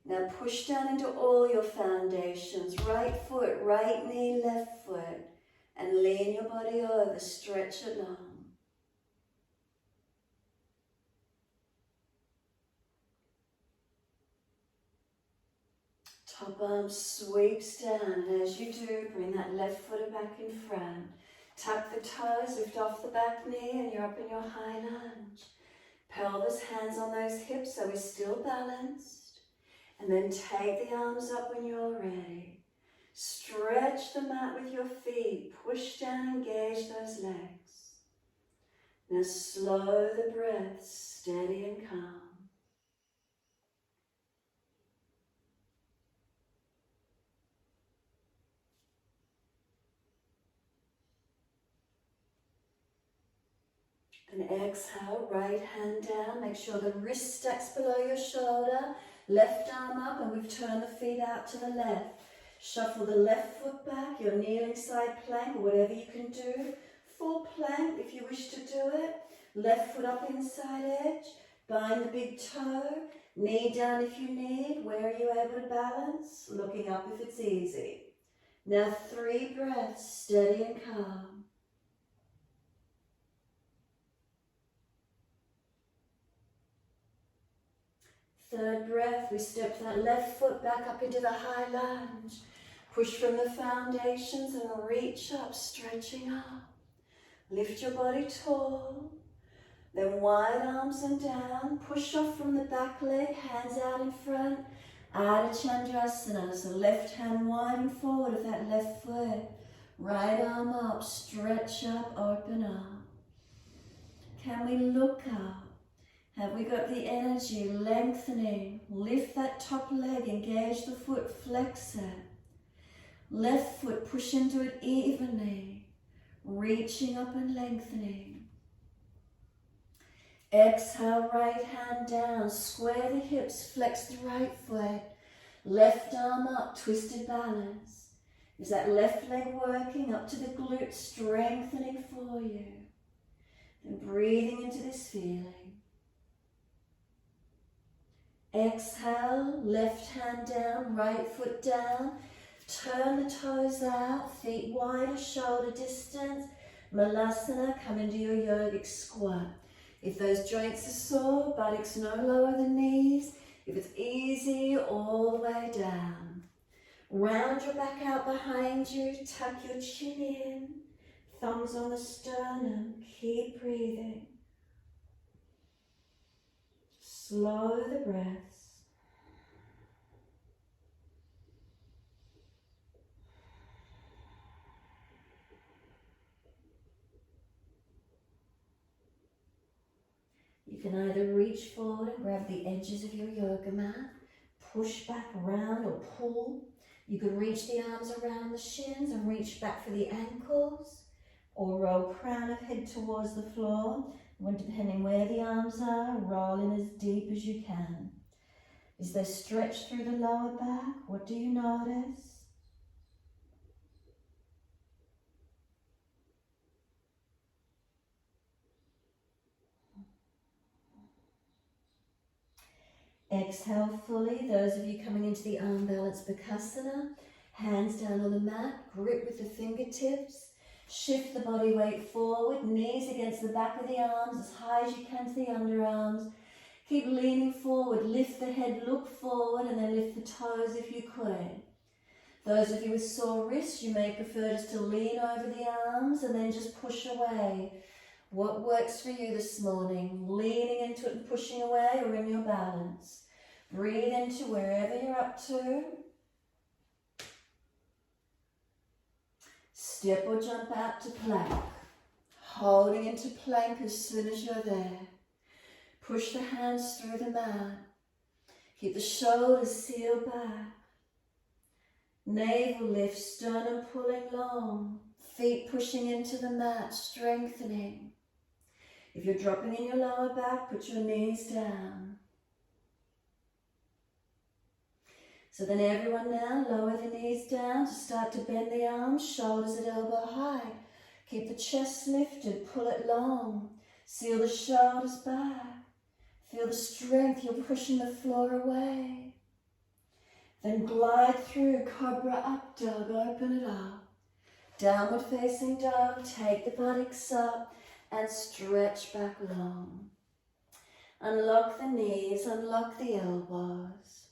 Now push down into all your foundations. Right foot, right knee, left foot. And lean your body over, stretch it long. Top arm sweeps down, and as you do, bring that left foot back in front. Tuck the toes, lift off the back knee, and you're up in your high lunge. Pelvis, hands on those hips so we're still balanced. And then take the arms up when you're ready. Stretch the mat with your feet. Push down, engage those legs. Now slow the breath, steady and calm. And exhale, right hand down. Make sure the wrist stacks below your shoulder. Left arm up, and we've turned the feet out to the left. Shuffle the left foot back, your kneeling side plank, or whatever you can do. Full plank if you wish to do it. Left foot up inside edge. Bind the big toe. Knee down if you need. Where are you able to balance? Looking up if it's easy. Now 3 breaths, steady and calm. Third breath, we step that left foot back up into the high lunge. Push from the foundations and reach up, stretching up. Lift your body tall. Then wide arms and down. Push off from the back leg, hands out in front. Ardha Chandrasana, so left hand wide and forward of that left foot. Right arm up, stretch up, open up. Can we look up? Have we got the energy lengthening? Lift that top leg, engage the foot, flex it. Left foot, push into it evenly. Reaching up and lengthening. Exhale, right hand down. Square the hips, flex the right foot. Left arm up, twisted balance. Is that left leg working up to the glutes, strengthening for you? Then breathing into this feeling. Exhale, left hand down, right foot down. Turn the toes out, feet wider, shoulder distance. Malasana, come into your yogic squat. If those joints are sore, buttocks no lower than knees. If it's easy, all the way down. Round your back out behind you, tuck your chin in. Thumbs on the sternum, keep breathing. Slow the breaths. You can either reach forward and grab the edges of your yoga mat, push back around or pull. You can reach the arms around the shins and reach back for the ankles, or roll crown of head towards the floor. When depending where the arms are, roll in as deep as you can. Is there stretch through the lower back? What do you notice? Exhale fully. Those of you coming into the arm balance Bakasana, hands down on the mat, grip with the fingertips. Shift the body weight forward, knees against the back of the arms, as high as you can to the underarms. Keep leaning forward, lift the head, look forward, and then lift the toes if you could. Those of you with sore wrists, you may prefer just to lean over the arms and then just push away. What works for you this morning? Leaning into it and pushing away, or in your balance? Breathe into wherever you're up to. Step or jump out to plank. Holding into plank as soon as you're there. Push the hands through the mat. Keep the shoulders sealed back. Navel lift, sternum pulling long. Feet pushing into the mat, strengthening. If you're dropping in your lower back, put your knees down. So then everyone now, lower the knees down to start to bend the arms, shoulders at elbow height. Keep the chest lifted, pull it long. Seal the shoulders back. Feel the strength, you're pushing the floor away. Then glide through Cobra Up Dog, open it up. Downward Facing Dog, take the buttocks up and stretch back long. Unlock the knees, unlock the elbows.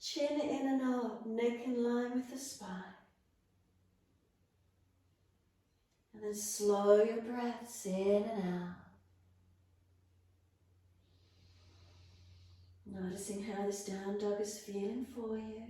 Chin in and up, neck in line with the spine. And then slow your breaths in and out. Noticing how this down dog is feeling for you.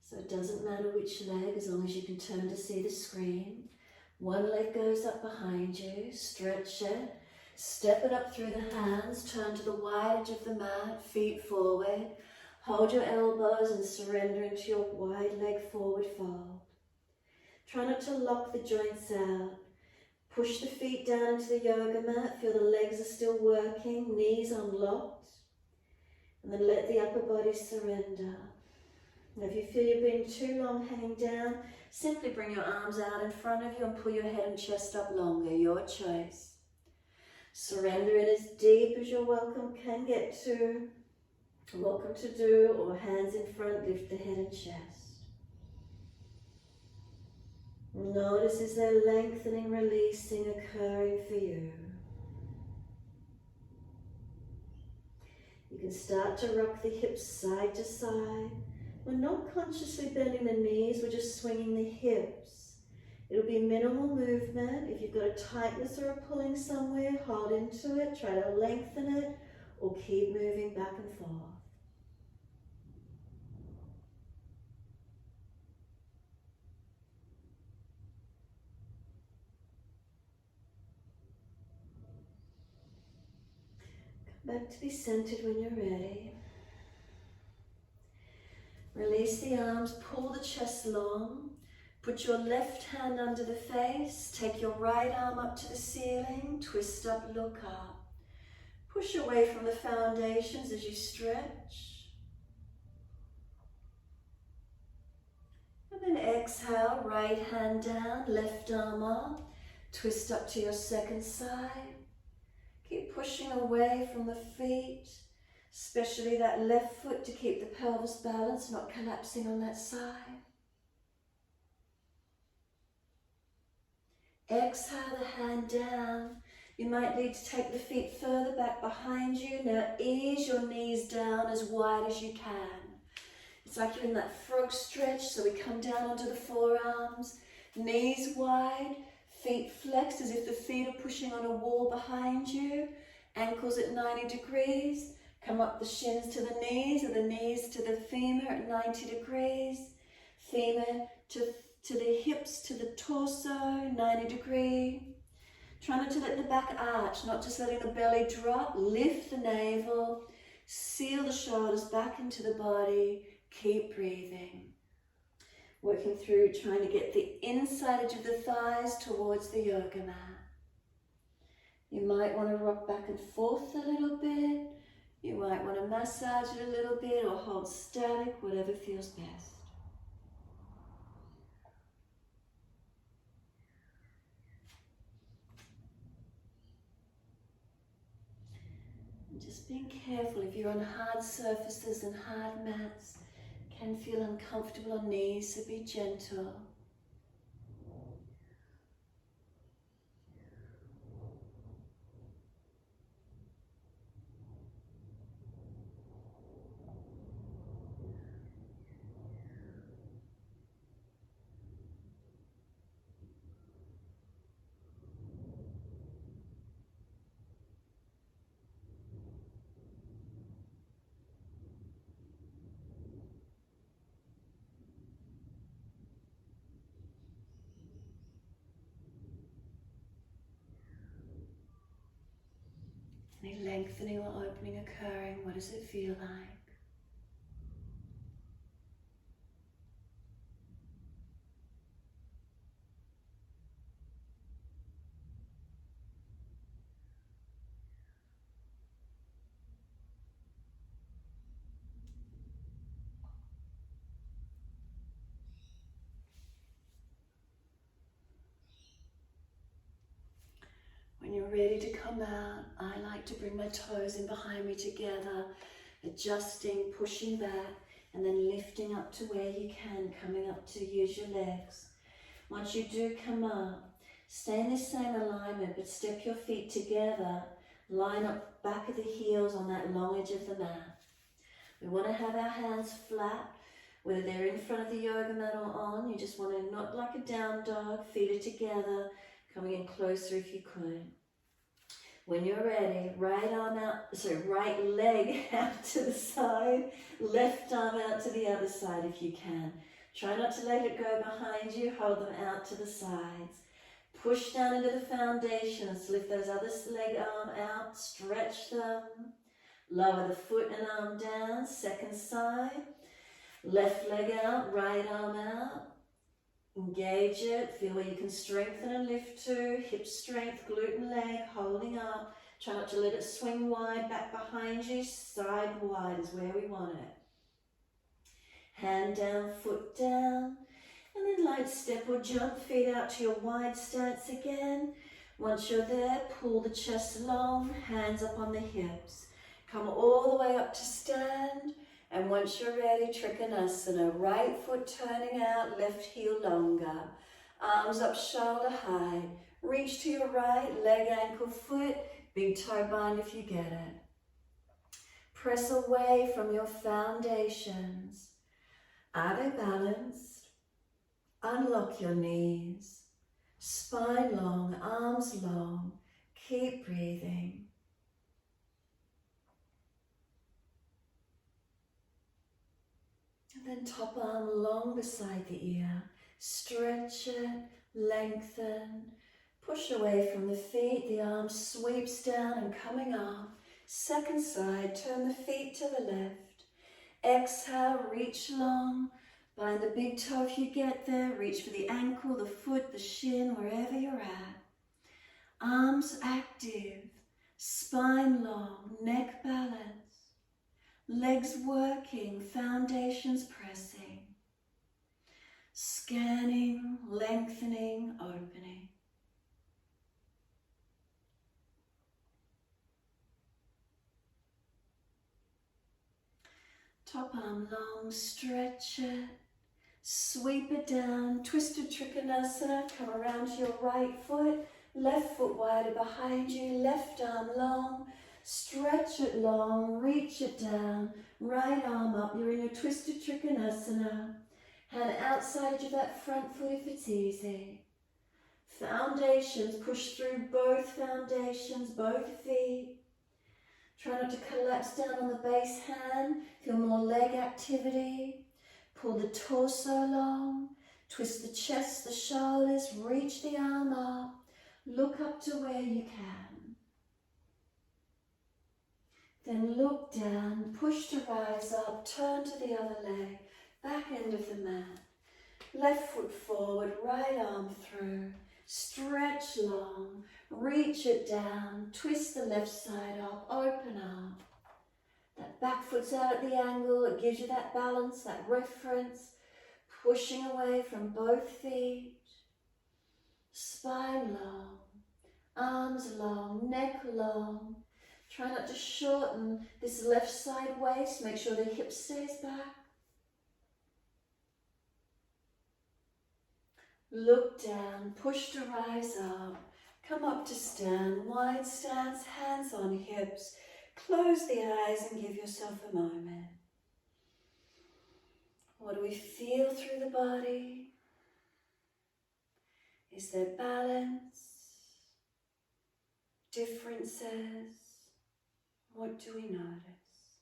So it doesn't matter which leg, as long as you can turn to see the screen. One leg goes up behind you, stretch it, step it up through the hands, turn to the wide edge of the mat, feet forward. Hold your elbows and surrender into your wide leg forward fold. Try not to lock the joints out. Push the feet down into the yoga mat, feel the legs are still working, knees unlocked. And then let the upper body surrender. Now if you feel you're being too long hanging down, simply bring your arms out in front of you and pull your head and chest up longer, your choice. Surrender in as deep as your welcome can get to. Welcome to do, or hands in front, lift the head and chest. Notice is there lengthening, releasing occurring for you. You can start to rock the hips side to side. We're not consciously bending the knees, we're just swinging the hips. It'll be minimal movement. If you've got a tightness or a pulling somewhere, hold into it, try to lengthen it, or keep moving back and forth. Come back to be centered when you're ready. Release the arms, pull the chest long. Put your left hand under the face, take your right arm up to the ceiling, twist up, look up. Push away from the foundations as you stretch. And then exhale, right hand down, left arm up, twist up to your second side. Keep pushing away from the feet, especially that left foot to keep the pelvis balance, not collapsing on that side. Exhale the hand down. You might need to take the feet further back behind you. Now ease your knees down as wide as you can. It's like you're in that frog stretch, so we come down onto the forearms, knees wide, feet flexed as if the feet are pushing on a wall behind you, ankles at 90 degrees. Come up the shins to the knees, or the knees to the femur at 90 degrees. Femur to the hips, to the torso, 90 degree. Try not to let the back arch, not just letting the belly drop. Lift the navel, seal the shoulders back into the body. Keep breathing. Working through, trying to get the inside edge of the thighs towards the yoga mat. You might want to rock back and forth a little bit. You might want to massage it a little bit or hold static, whatever feels best. And just being careful, if you're on hard surfaces and hard mats, can feel uncomfortable on knees, so be gentle. Any lengthening or opening occurring? What does it feel like? When you're ready to come out, I like to bring my toes in behind me together, adjusting, pushing back, and then lifting up to where you can, coming up to use your legs. Once you do come up, stay in this same alignment, but step your feet together, line up back of the heels on that long edge of the mat. We want to have our hands flat, whether they're in front of the yoga mat or on. You just want to, not like a down dog, feet are together, coming in closer if you could. When you're ready, right leg out to the side, left arm out to the other side if you can. Try not to let it go behind you, hold them out to the sides. Push down into the foundations, lift those other leg arm out, stretch them. Lower the foot and arm down, second side. Left leg out, right arm out. Engage it, feel where you can strengthen and lift to, hip strength, glute and leg, holding up. Try not to let it swing wide, back behind you, side wide is where we want it. Hand down, foot down, and then light step or jump, feet out to your wide stance again. Once you're there, pull the chest long, hands up on the hips. Come all the way up to stand. And once you're ready, Trikonasana, right foot turning out, left heel longer. Arms up shoulder height. Reach to your right, leg, ankle, foot, big toe bind if you get it. Press away from your foundations. Are they balanced? Unlock your knees. Spine long, arms long. Keep breathing. And then top arm long beside the ear. Stretch it, lengthen. Push away from the feet. The arm sweeps down and coming up. Second side, turn the feet to the left. Exhale, reach long. Bind the big toe if you get there. Reach for the ankle, the foot, the shin, wherever you're at. Arms active. Spine long, neck balanced. Legs working, foundations pressing. Scanning, lengthening, opening. Top arm long, stretch it. Sweep it down, twisted Trikonasana. Come around to your right foot. Left foot wider behind you, left arm long. Stretch it long, reach it down, right arm up. You're in your twisted Trikonasana. Hand outside edge of that front foot if it's easy. Foundations, push through both foundations, both feet. Try not to collapse down on the base hand. Feel more leg activity. Pull the torso long. Twist the chest, the shoulders, reach the arm up. Look up to where you can. Then look down, push to rise up, turn to the other leg, back end of the mat. Left foot forward, right arm through, stretch long, reach it down, twist the left side up, open up. That back foot's out at the angle, it gives you that balance, that reference, pushing away from both feet. Spine long, arms long, neck long. Try not to shorten this left side waist. Make sure the hip stays back. Look down, push to rise up. Come up to stand, wide stance, hands on hips. Close the eyes and give yourself a moment. What do we feel through the body? Is there balance? Differences? What do we notice?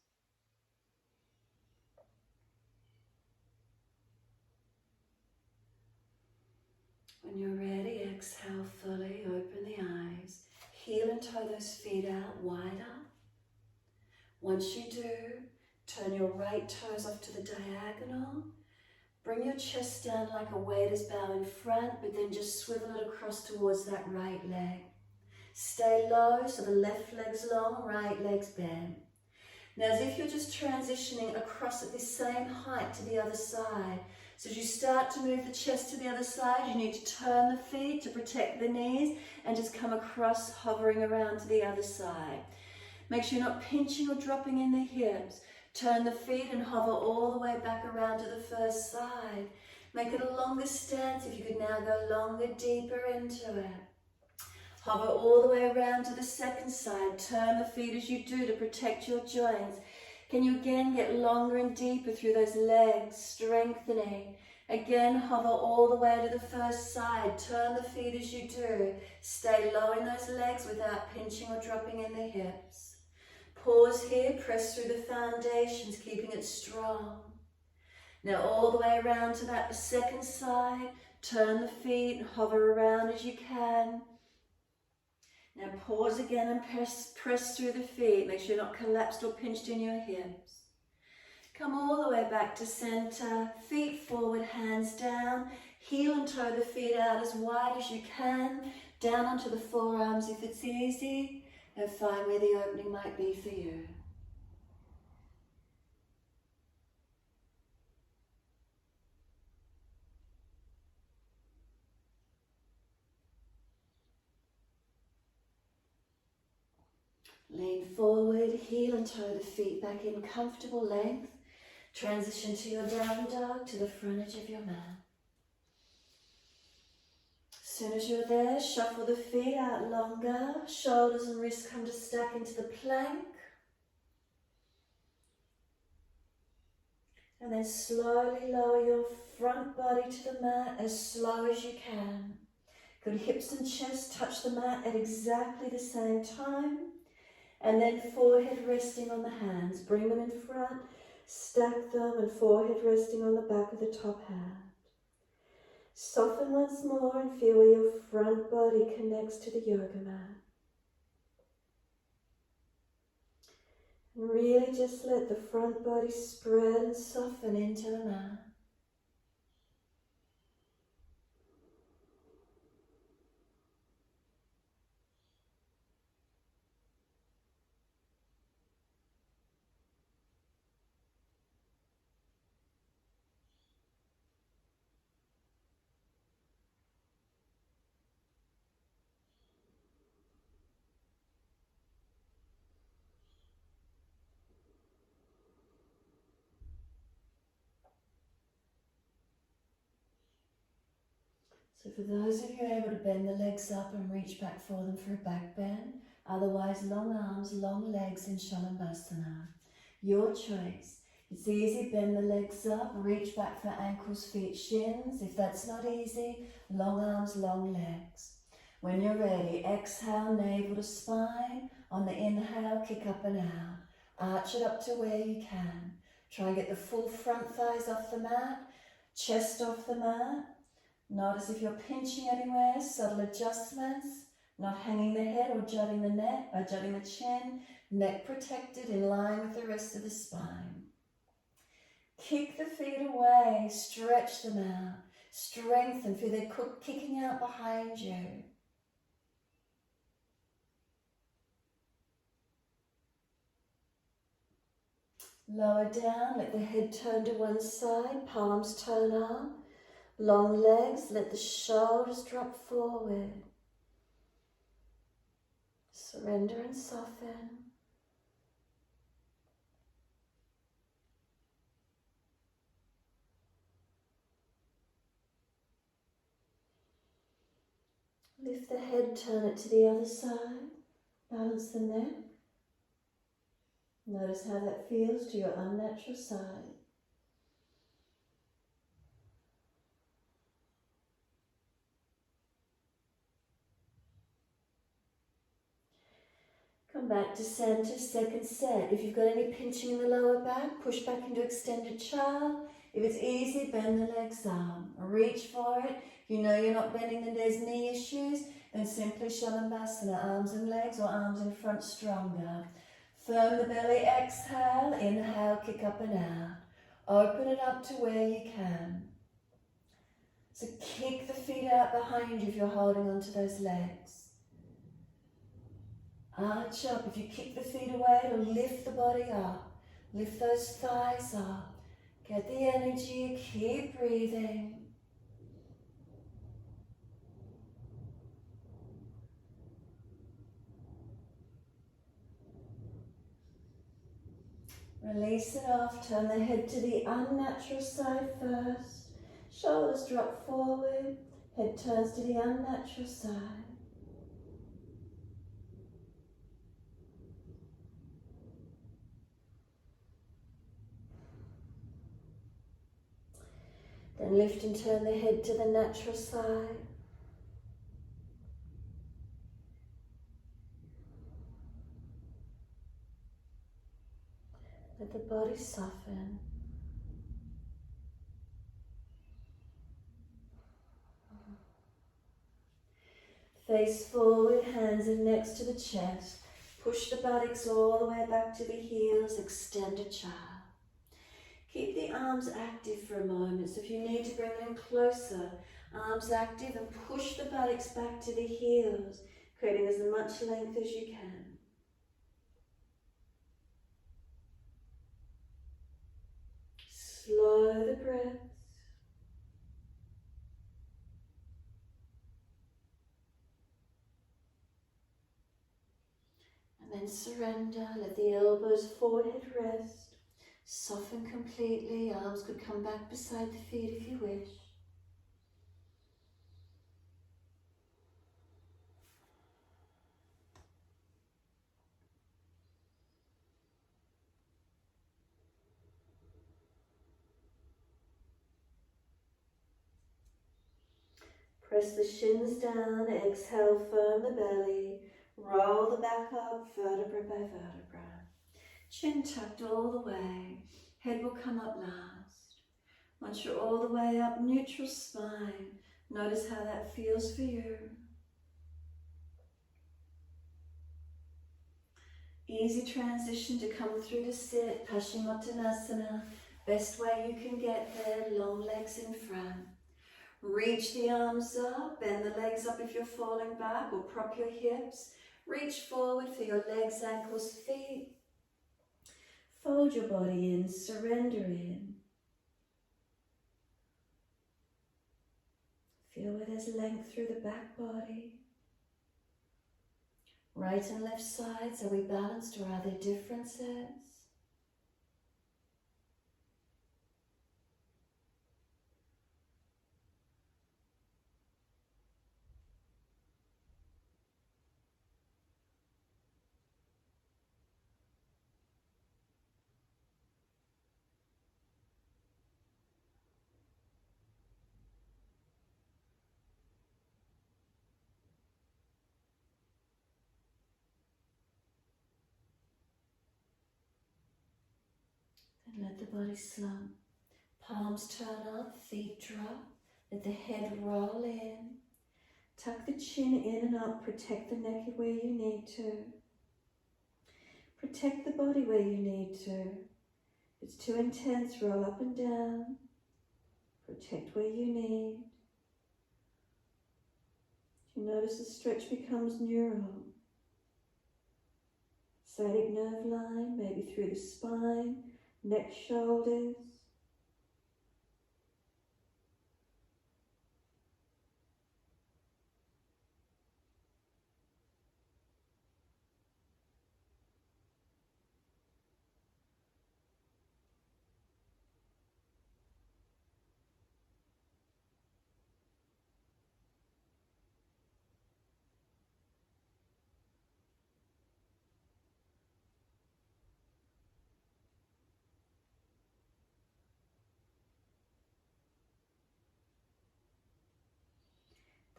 When you're ready, exhale fully, open the eyes. Heel and toe those feet out, wide Once you do, turn your right toes off to the diagonal. Bring your chest down like a waiter's bow in front, but then just swivel it across towards that right leg. Stay low, so the left leg's long, right leg's bent. Now, as if you're just transitioning across at the same height to the other side. So as you start to move the chest to the other side, you need to turn the feet to protect the knees and just come across, hovering around to the other side. Make sure you're not pinching or dropping in the hips. Turn the feet and hover all the way back around to the first side. Make it a longer stance if you could now go longer, deeper into it. Hover all the way around to the second side. Turn the feet as you do to protect your joints. Can you again get longer and deeper through those legs, strengthening. Again, hover all the way to the first side. Turn the feet as you do. Stay low in those legs without pinching or dropping in the hips. Pause here, press through the foundations, keeping it strong. Now all the way around to that second side. Turn the feet, hover around as you can. Now pause again and press through the feet. Make sure you're not collapsed or pinched in your hips. Come all the way back to center. Feet forward, hands down. Heel and toe the feet out as wide as you can. Down onto the forearms if it's easy. And find where the opening might be for you. Lean forward, heel and toe the feet back in comfortable length. Transition to your down dog to the front edge of your mat. As soon as you're there, shuffle the feet out longer. Shoulders and wrists come to stack into the plank. And then slowly lower your front body to the mat as slow as you can. Good, hips and chest touch the mat at exactly the same time. And then forehead resting on the hands. Bring them in front, stack them, and forehead resting on the back of the top hand. Soften once more and feel where your front body connects to the yoga mat. And really just let the front body spread and soften into the mat. So for those of you able to bend the legs up and reach back for them for a back bend, otherwise long arms, long legs in Shalabhasana. Your choice. It's easy, bend the legs up, reach back for ankles, feet, shins. If that's not easy, long arms, long legs. When you're ready, exhale, navel to spine. On the inhale, kick up and out. Arch it up to where you can. Try and get the full front thighs off the mat, chest off the mat. Notice if you're pinching anywhere, subtle adjustments, not hanging the head or jutting the neck, by jutting the chin, neck protected in line with the rest of the spine. Kick the feet away, stretch them out, strengthen, feel they're kicking out behind you. Lower down, let the head turn to one side, palms turn up. Long legs, let the shoulders drop forward. Surrender and soften. Lift the head, turn it to the other side. Balance the neck. Notice how that feels to your unnatural side. Come back to center, second set. If you've got any pinching in the lower back, push back into extended child. If it's easy, bend the legs up. Reach for it. If you know you're not bending and there's knee issues, then simply Shalabhasana, arms and legs, or arms in front stronger. Firm the belly, exhale, inhale, kick up and out. Open it up to where you can. So kick the feet out behind you if you're holding onto those legs. Arch up. If you kick the feet away, it'll lift the body up. Lift those thighs up. Get the energy, keep breathing. Release it off, turn the head to the unnatural side first. Shoulders drop forward, head turns to the unnatural side. Then lift and turn the head to the natural side. Let the body soften. Face forward, hands and necks to the chest. Push the buttocks all the way back to the heels, extend a child. Keep the arms active for a moment, so if you need to bring them closer, arms active and push the buttocks back to the heels, creating as much length as you can. Slow the breath. And then surrender, let the elbows, forehead rest. Soften completely, arms could come back beside the feet if you wish. Press the shins down, exhale, firm the belly, roll the back up, vertebra by vertebra. Chin tucked all the way, head will come up last. Once you're all the way up, neutral spine. Notice how that feels for you. Easy transition to come through to sit, Paschimottanasana. Best way you can get there, long legs in front. Reach the arms up, bend the legs up if you're falling back, or prop your hips. Reach forward for your legs, ankles, feet. Fold your body in, surrender in. Feel where there's length through the back body. Right and left sides, are we balanced or are there differences? And let the body slump. Palms turn up, feet drop. Let the head roll in. Tuck the chin in and up. Protect the neck where you need to. Protect the body where you need to. If it's too intense, roll up and down. Protect where you need. You notice the stretch becomes neural. Sciatic nerve line, maybe through the spine, neck, shoulders.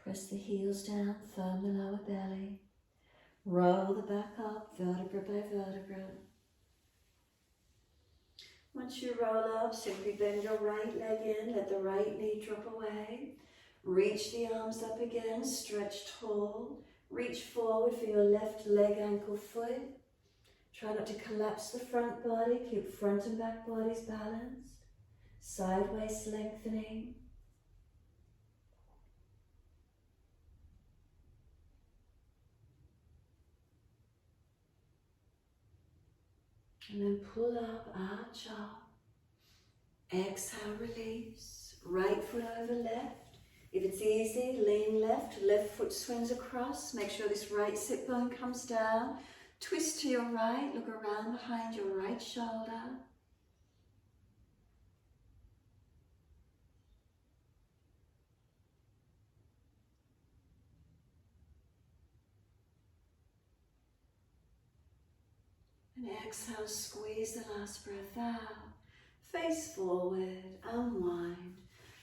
Press the heels down, firm the lower belly. Roll the back up, vertebra by vertebra. Once you roll up, simply bend your right leg in, let the right knee drop away. Reach the arms up again, stretch tall. Reach forward for your left leg, ankle, foot. Try not to collapse the front body, keep front and back bodies balanced. Sideways lengthening. And then pull up, arch up. Exhale, release. Right foot over left. If it's easy, lean left. Left foot swings across. Make sure this right sit bone comes down. Twist to your right. Look around behind your right shoulder. And exhale, squeeze the last breath out. Face forward, unwind.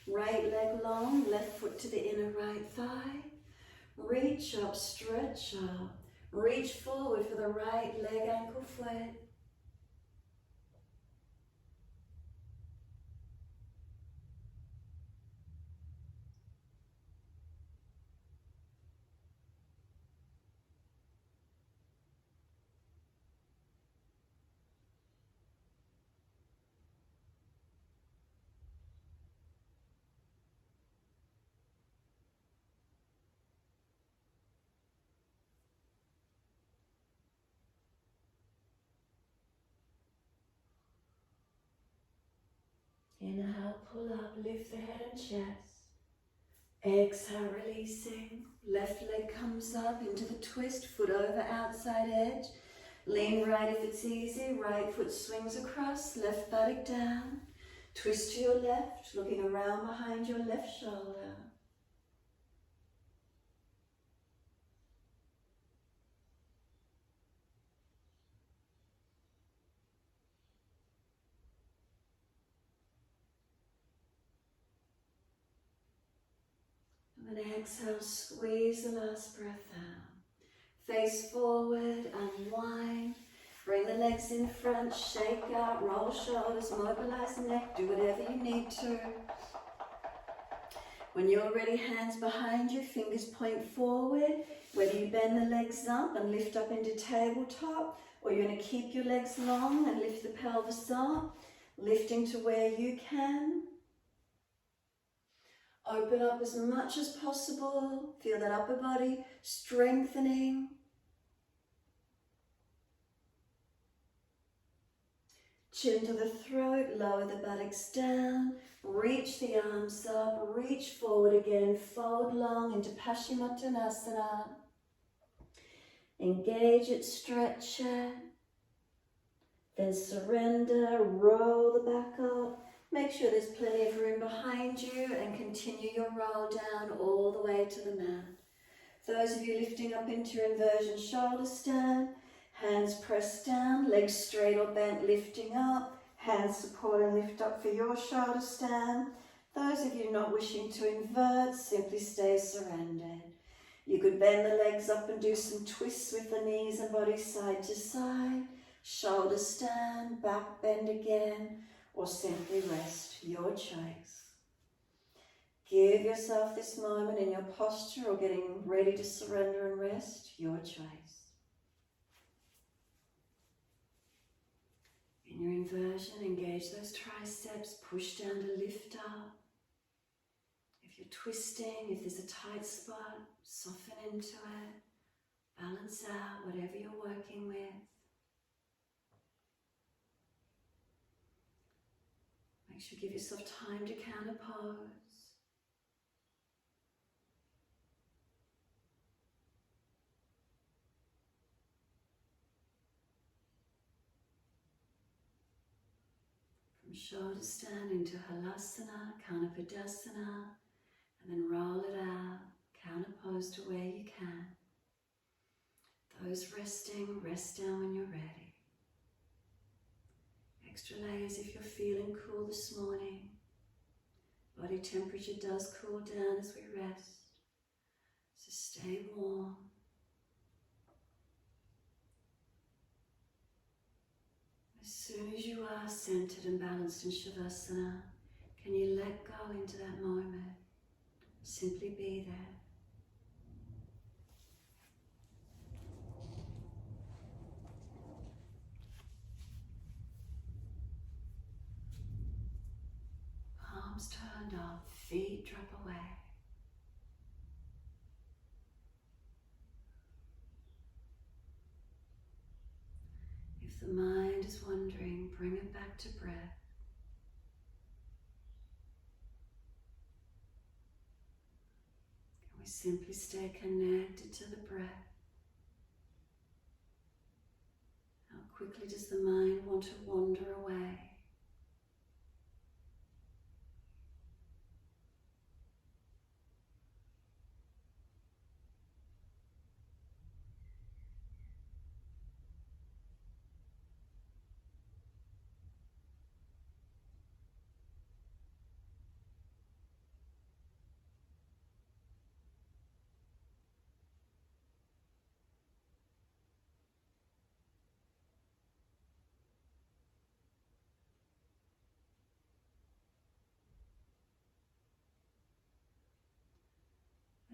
Right leg long, left foot to the inner right thigh. Reach up, stretch up. Reach forward for the right leg, ankle, foot. Inhale, pull up, lift the head and chest. Exhale, releasing. Left leg comes up into the twist, foot over outside edge. Lean right if it's easy, right foot swings across, left buttock down. Twist to your left, looking around behind your left shoulder. And then exhale, squeeze the last breath out. Face forward, unwind. Bring the legs in front, shake out, roll shoulders, mobilize the neck, do whatever you need to. When you're ready, hands behind you, fingers point forward. Whether you bend the legs up and lift up into tabletop, or you're going to keep your legs long and lift the pelvis up, lifting to where you can. Open up as much as possible. Feel that upper body strengthening. Chin to the throat, lower the buttocks down, reach the arms up, reach forward again, fold long into Paschimottanasana. Engage it, stretch it, then surrender, roll the back up. Make sure there's plenty of room behind you and continue your roll down all the way to the mat. Those of you lifting up into your inversion shoulder stand, hands pressed down, legs straight or bent, lifting up, hands support and lift up for your shoulder stand. Those of you not wishing to invert, simply stay surrendered. You could bend the legs up and do some twists with the knees and body side to side, shoulder stand, back bend again, or simply rest, your choice. Give yourself this moment in your posture or getting ready to surrender and rest, your choice. In your inversion, engage those triceps, push down to lift up. If you're twisting, if there's a tight spot, soften into it. Balance out whatever you're working with. Make sure you give yourself time to counterpose. From shoulder stand into Halasana, Kanapadasana, and then roll it out, counterpose to where you can. Those resting, rest down when you're ready. Extra layers if you're feeling cool this morning. Body temperature does cool down as we rest, so stay warm. As soon as you are centered and balanced in Savasana, can you let go into that moment? Simply be there. arms turned up, feet drop away. If the mind is wandering, bring it back to breath. Can we simply stay connected to the breath? How quickly does the mind want to wander away?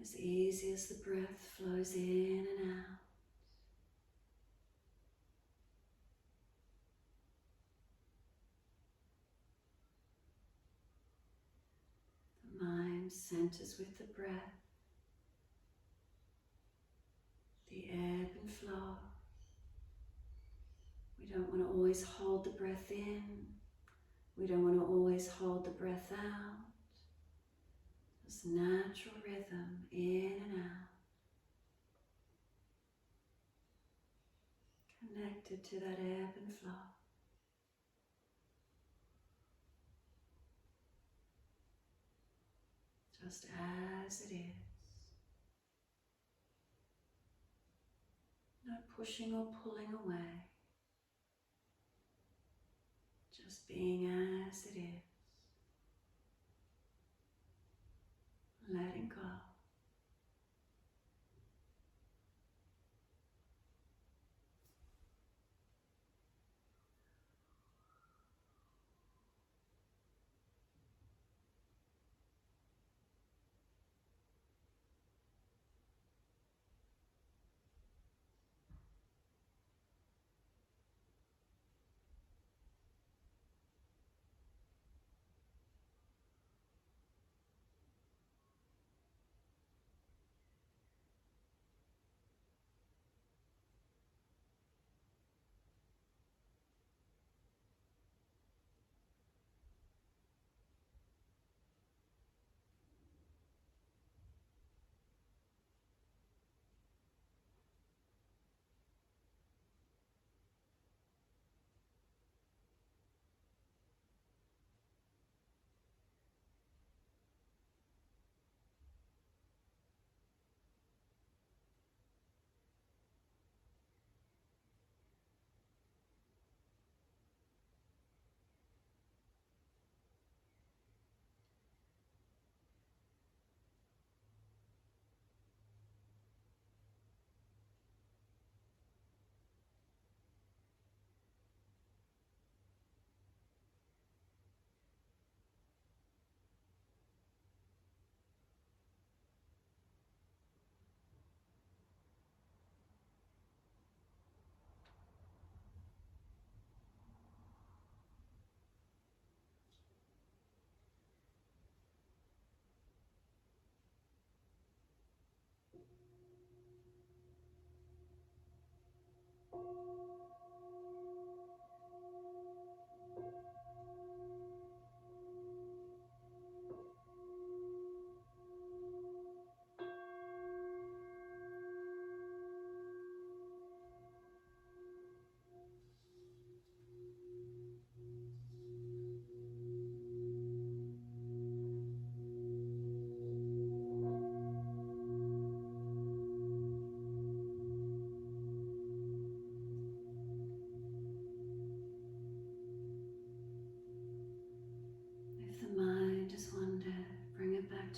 As easy as the breath flows in and out. The mind centers with the breath, the ebb and flow. We don't want to always hold the breath in. We don't want to always hold the breath out. This natural rhythm in and out. Connected to that ebb and flow. Just as it is. No pushing or pulling away. Just being as it is. Letting go.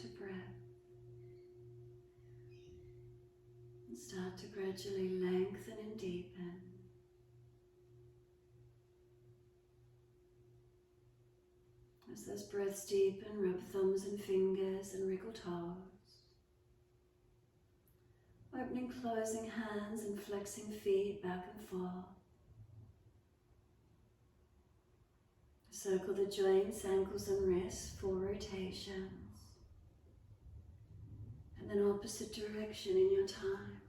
To breath and start to gradually lengthen and deepen. As those breaths deepen, rub thumbs and fingers and wriggle toes. Opening, closing hands and flexing feet back and forth. Circle the joints, ankles and wrists, 4 rotations. And then opposite direction in your time.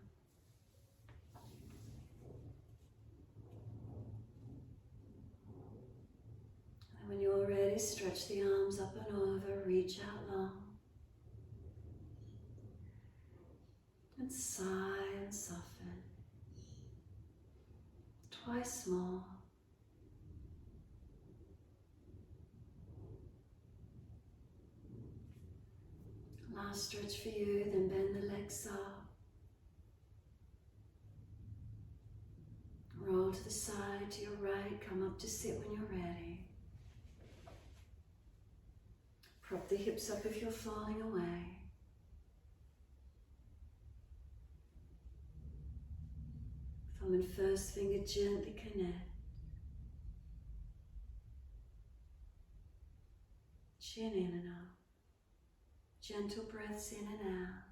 And when you're ready, stretch the arms up and over, reach out long. And sigh and soften. Twice more. Last stretch for you, then bend the legs up. Roll to the side, to your right, come up to sit when you're ready. Prop the hips up if you're falling away. Thumb and first finger gently connect. Chin in and out. Gentle breaths in and out.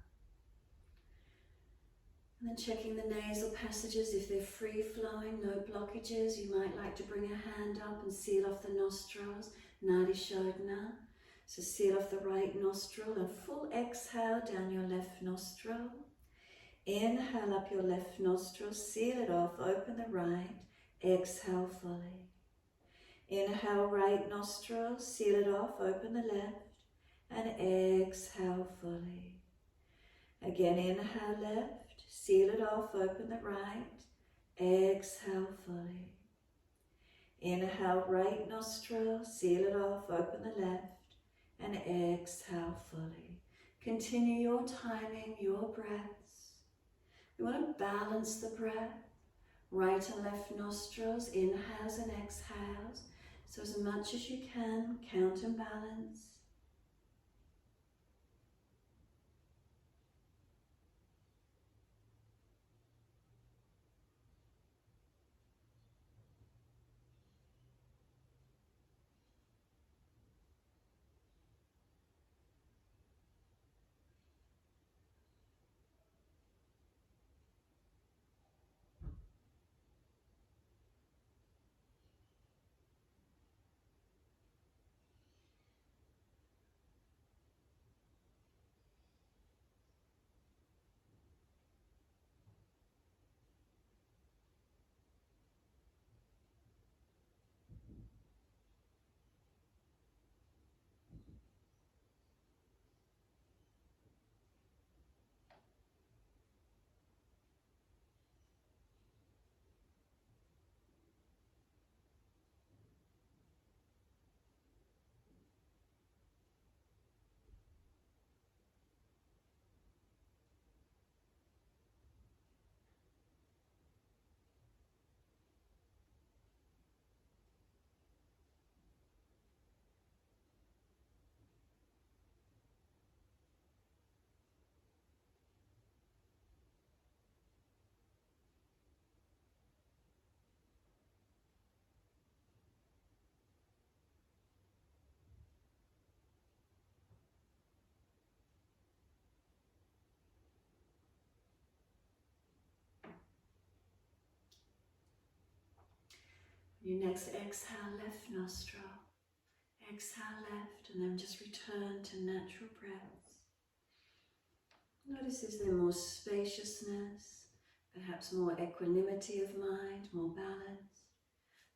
And then checking the nasal passages, if they're free flowing, no blockages. You might like to bring a hand up and seal off the nostrils, Nadi Shodhana. So seal off the right nostril and full exhale down your left nostril. Inhale up your left nostril, seal it off, open the right, exhale fully. Inhale right nostril, seal it off, open the left, and exhale fully. Again, inhale left, seal it off, open the right, exhale fully. Inhale right nostril, seal it off, open the left, and exhale fully. Continue your timing, your breaths. We want to balance the breath. Right and left nostrils, inhales and exhales. So as much as you can, count and balance. Your next exhale, left nostril. Exhale left, and then just return to natural breaths. Notice is there more spaciousness, perhaps more equanimity of mind, more balance.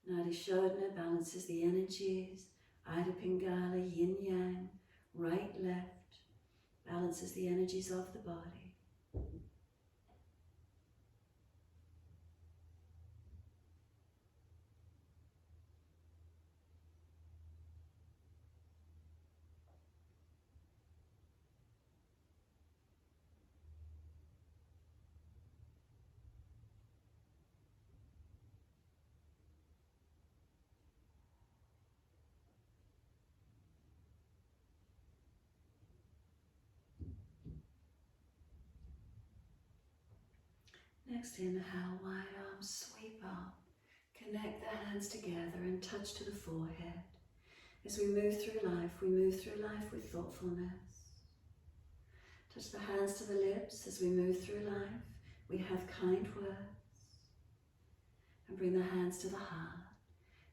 Nadi Shodhana balances the energies. Ida Pingala, yin yang, right left, balances the energies of the body. Next, inhale, wide arms, sweep up. Connect the hands together and touch to the forehead. As we move through life with thoughtfulness. Touch the hands to the lips as we move through life. We have kind words. And bring the hands to the heart.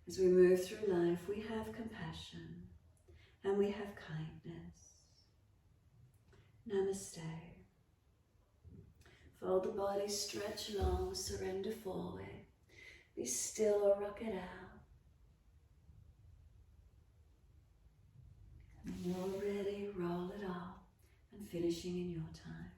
As we move through life, we have compassion and we have kindness. Namaste. Fold the body, stretch long, surrender forward. Be still or rock it out. And when you're ready, roll it off and finishing in your time.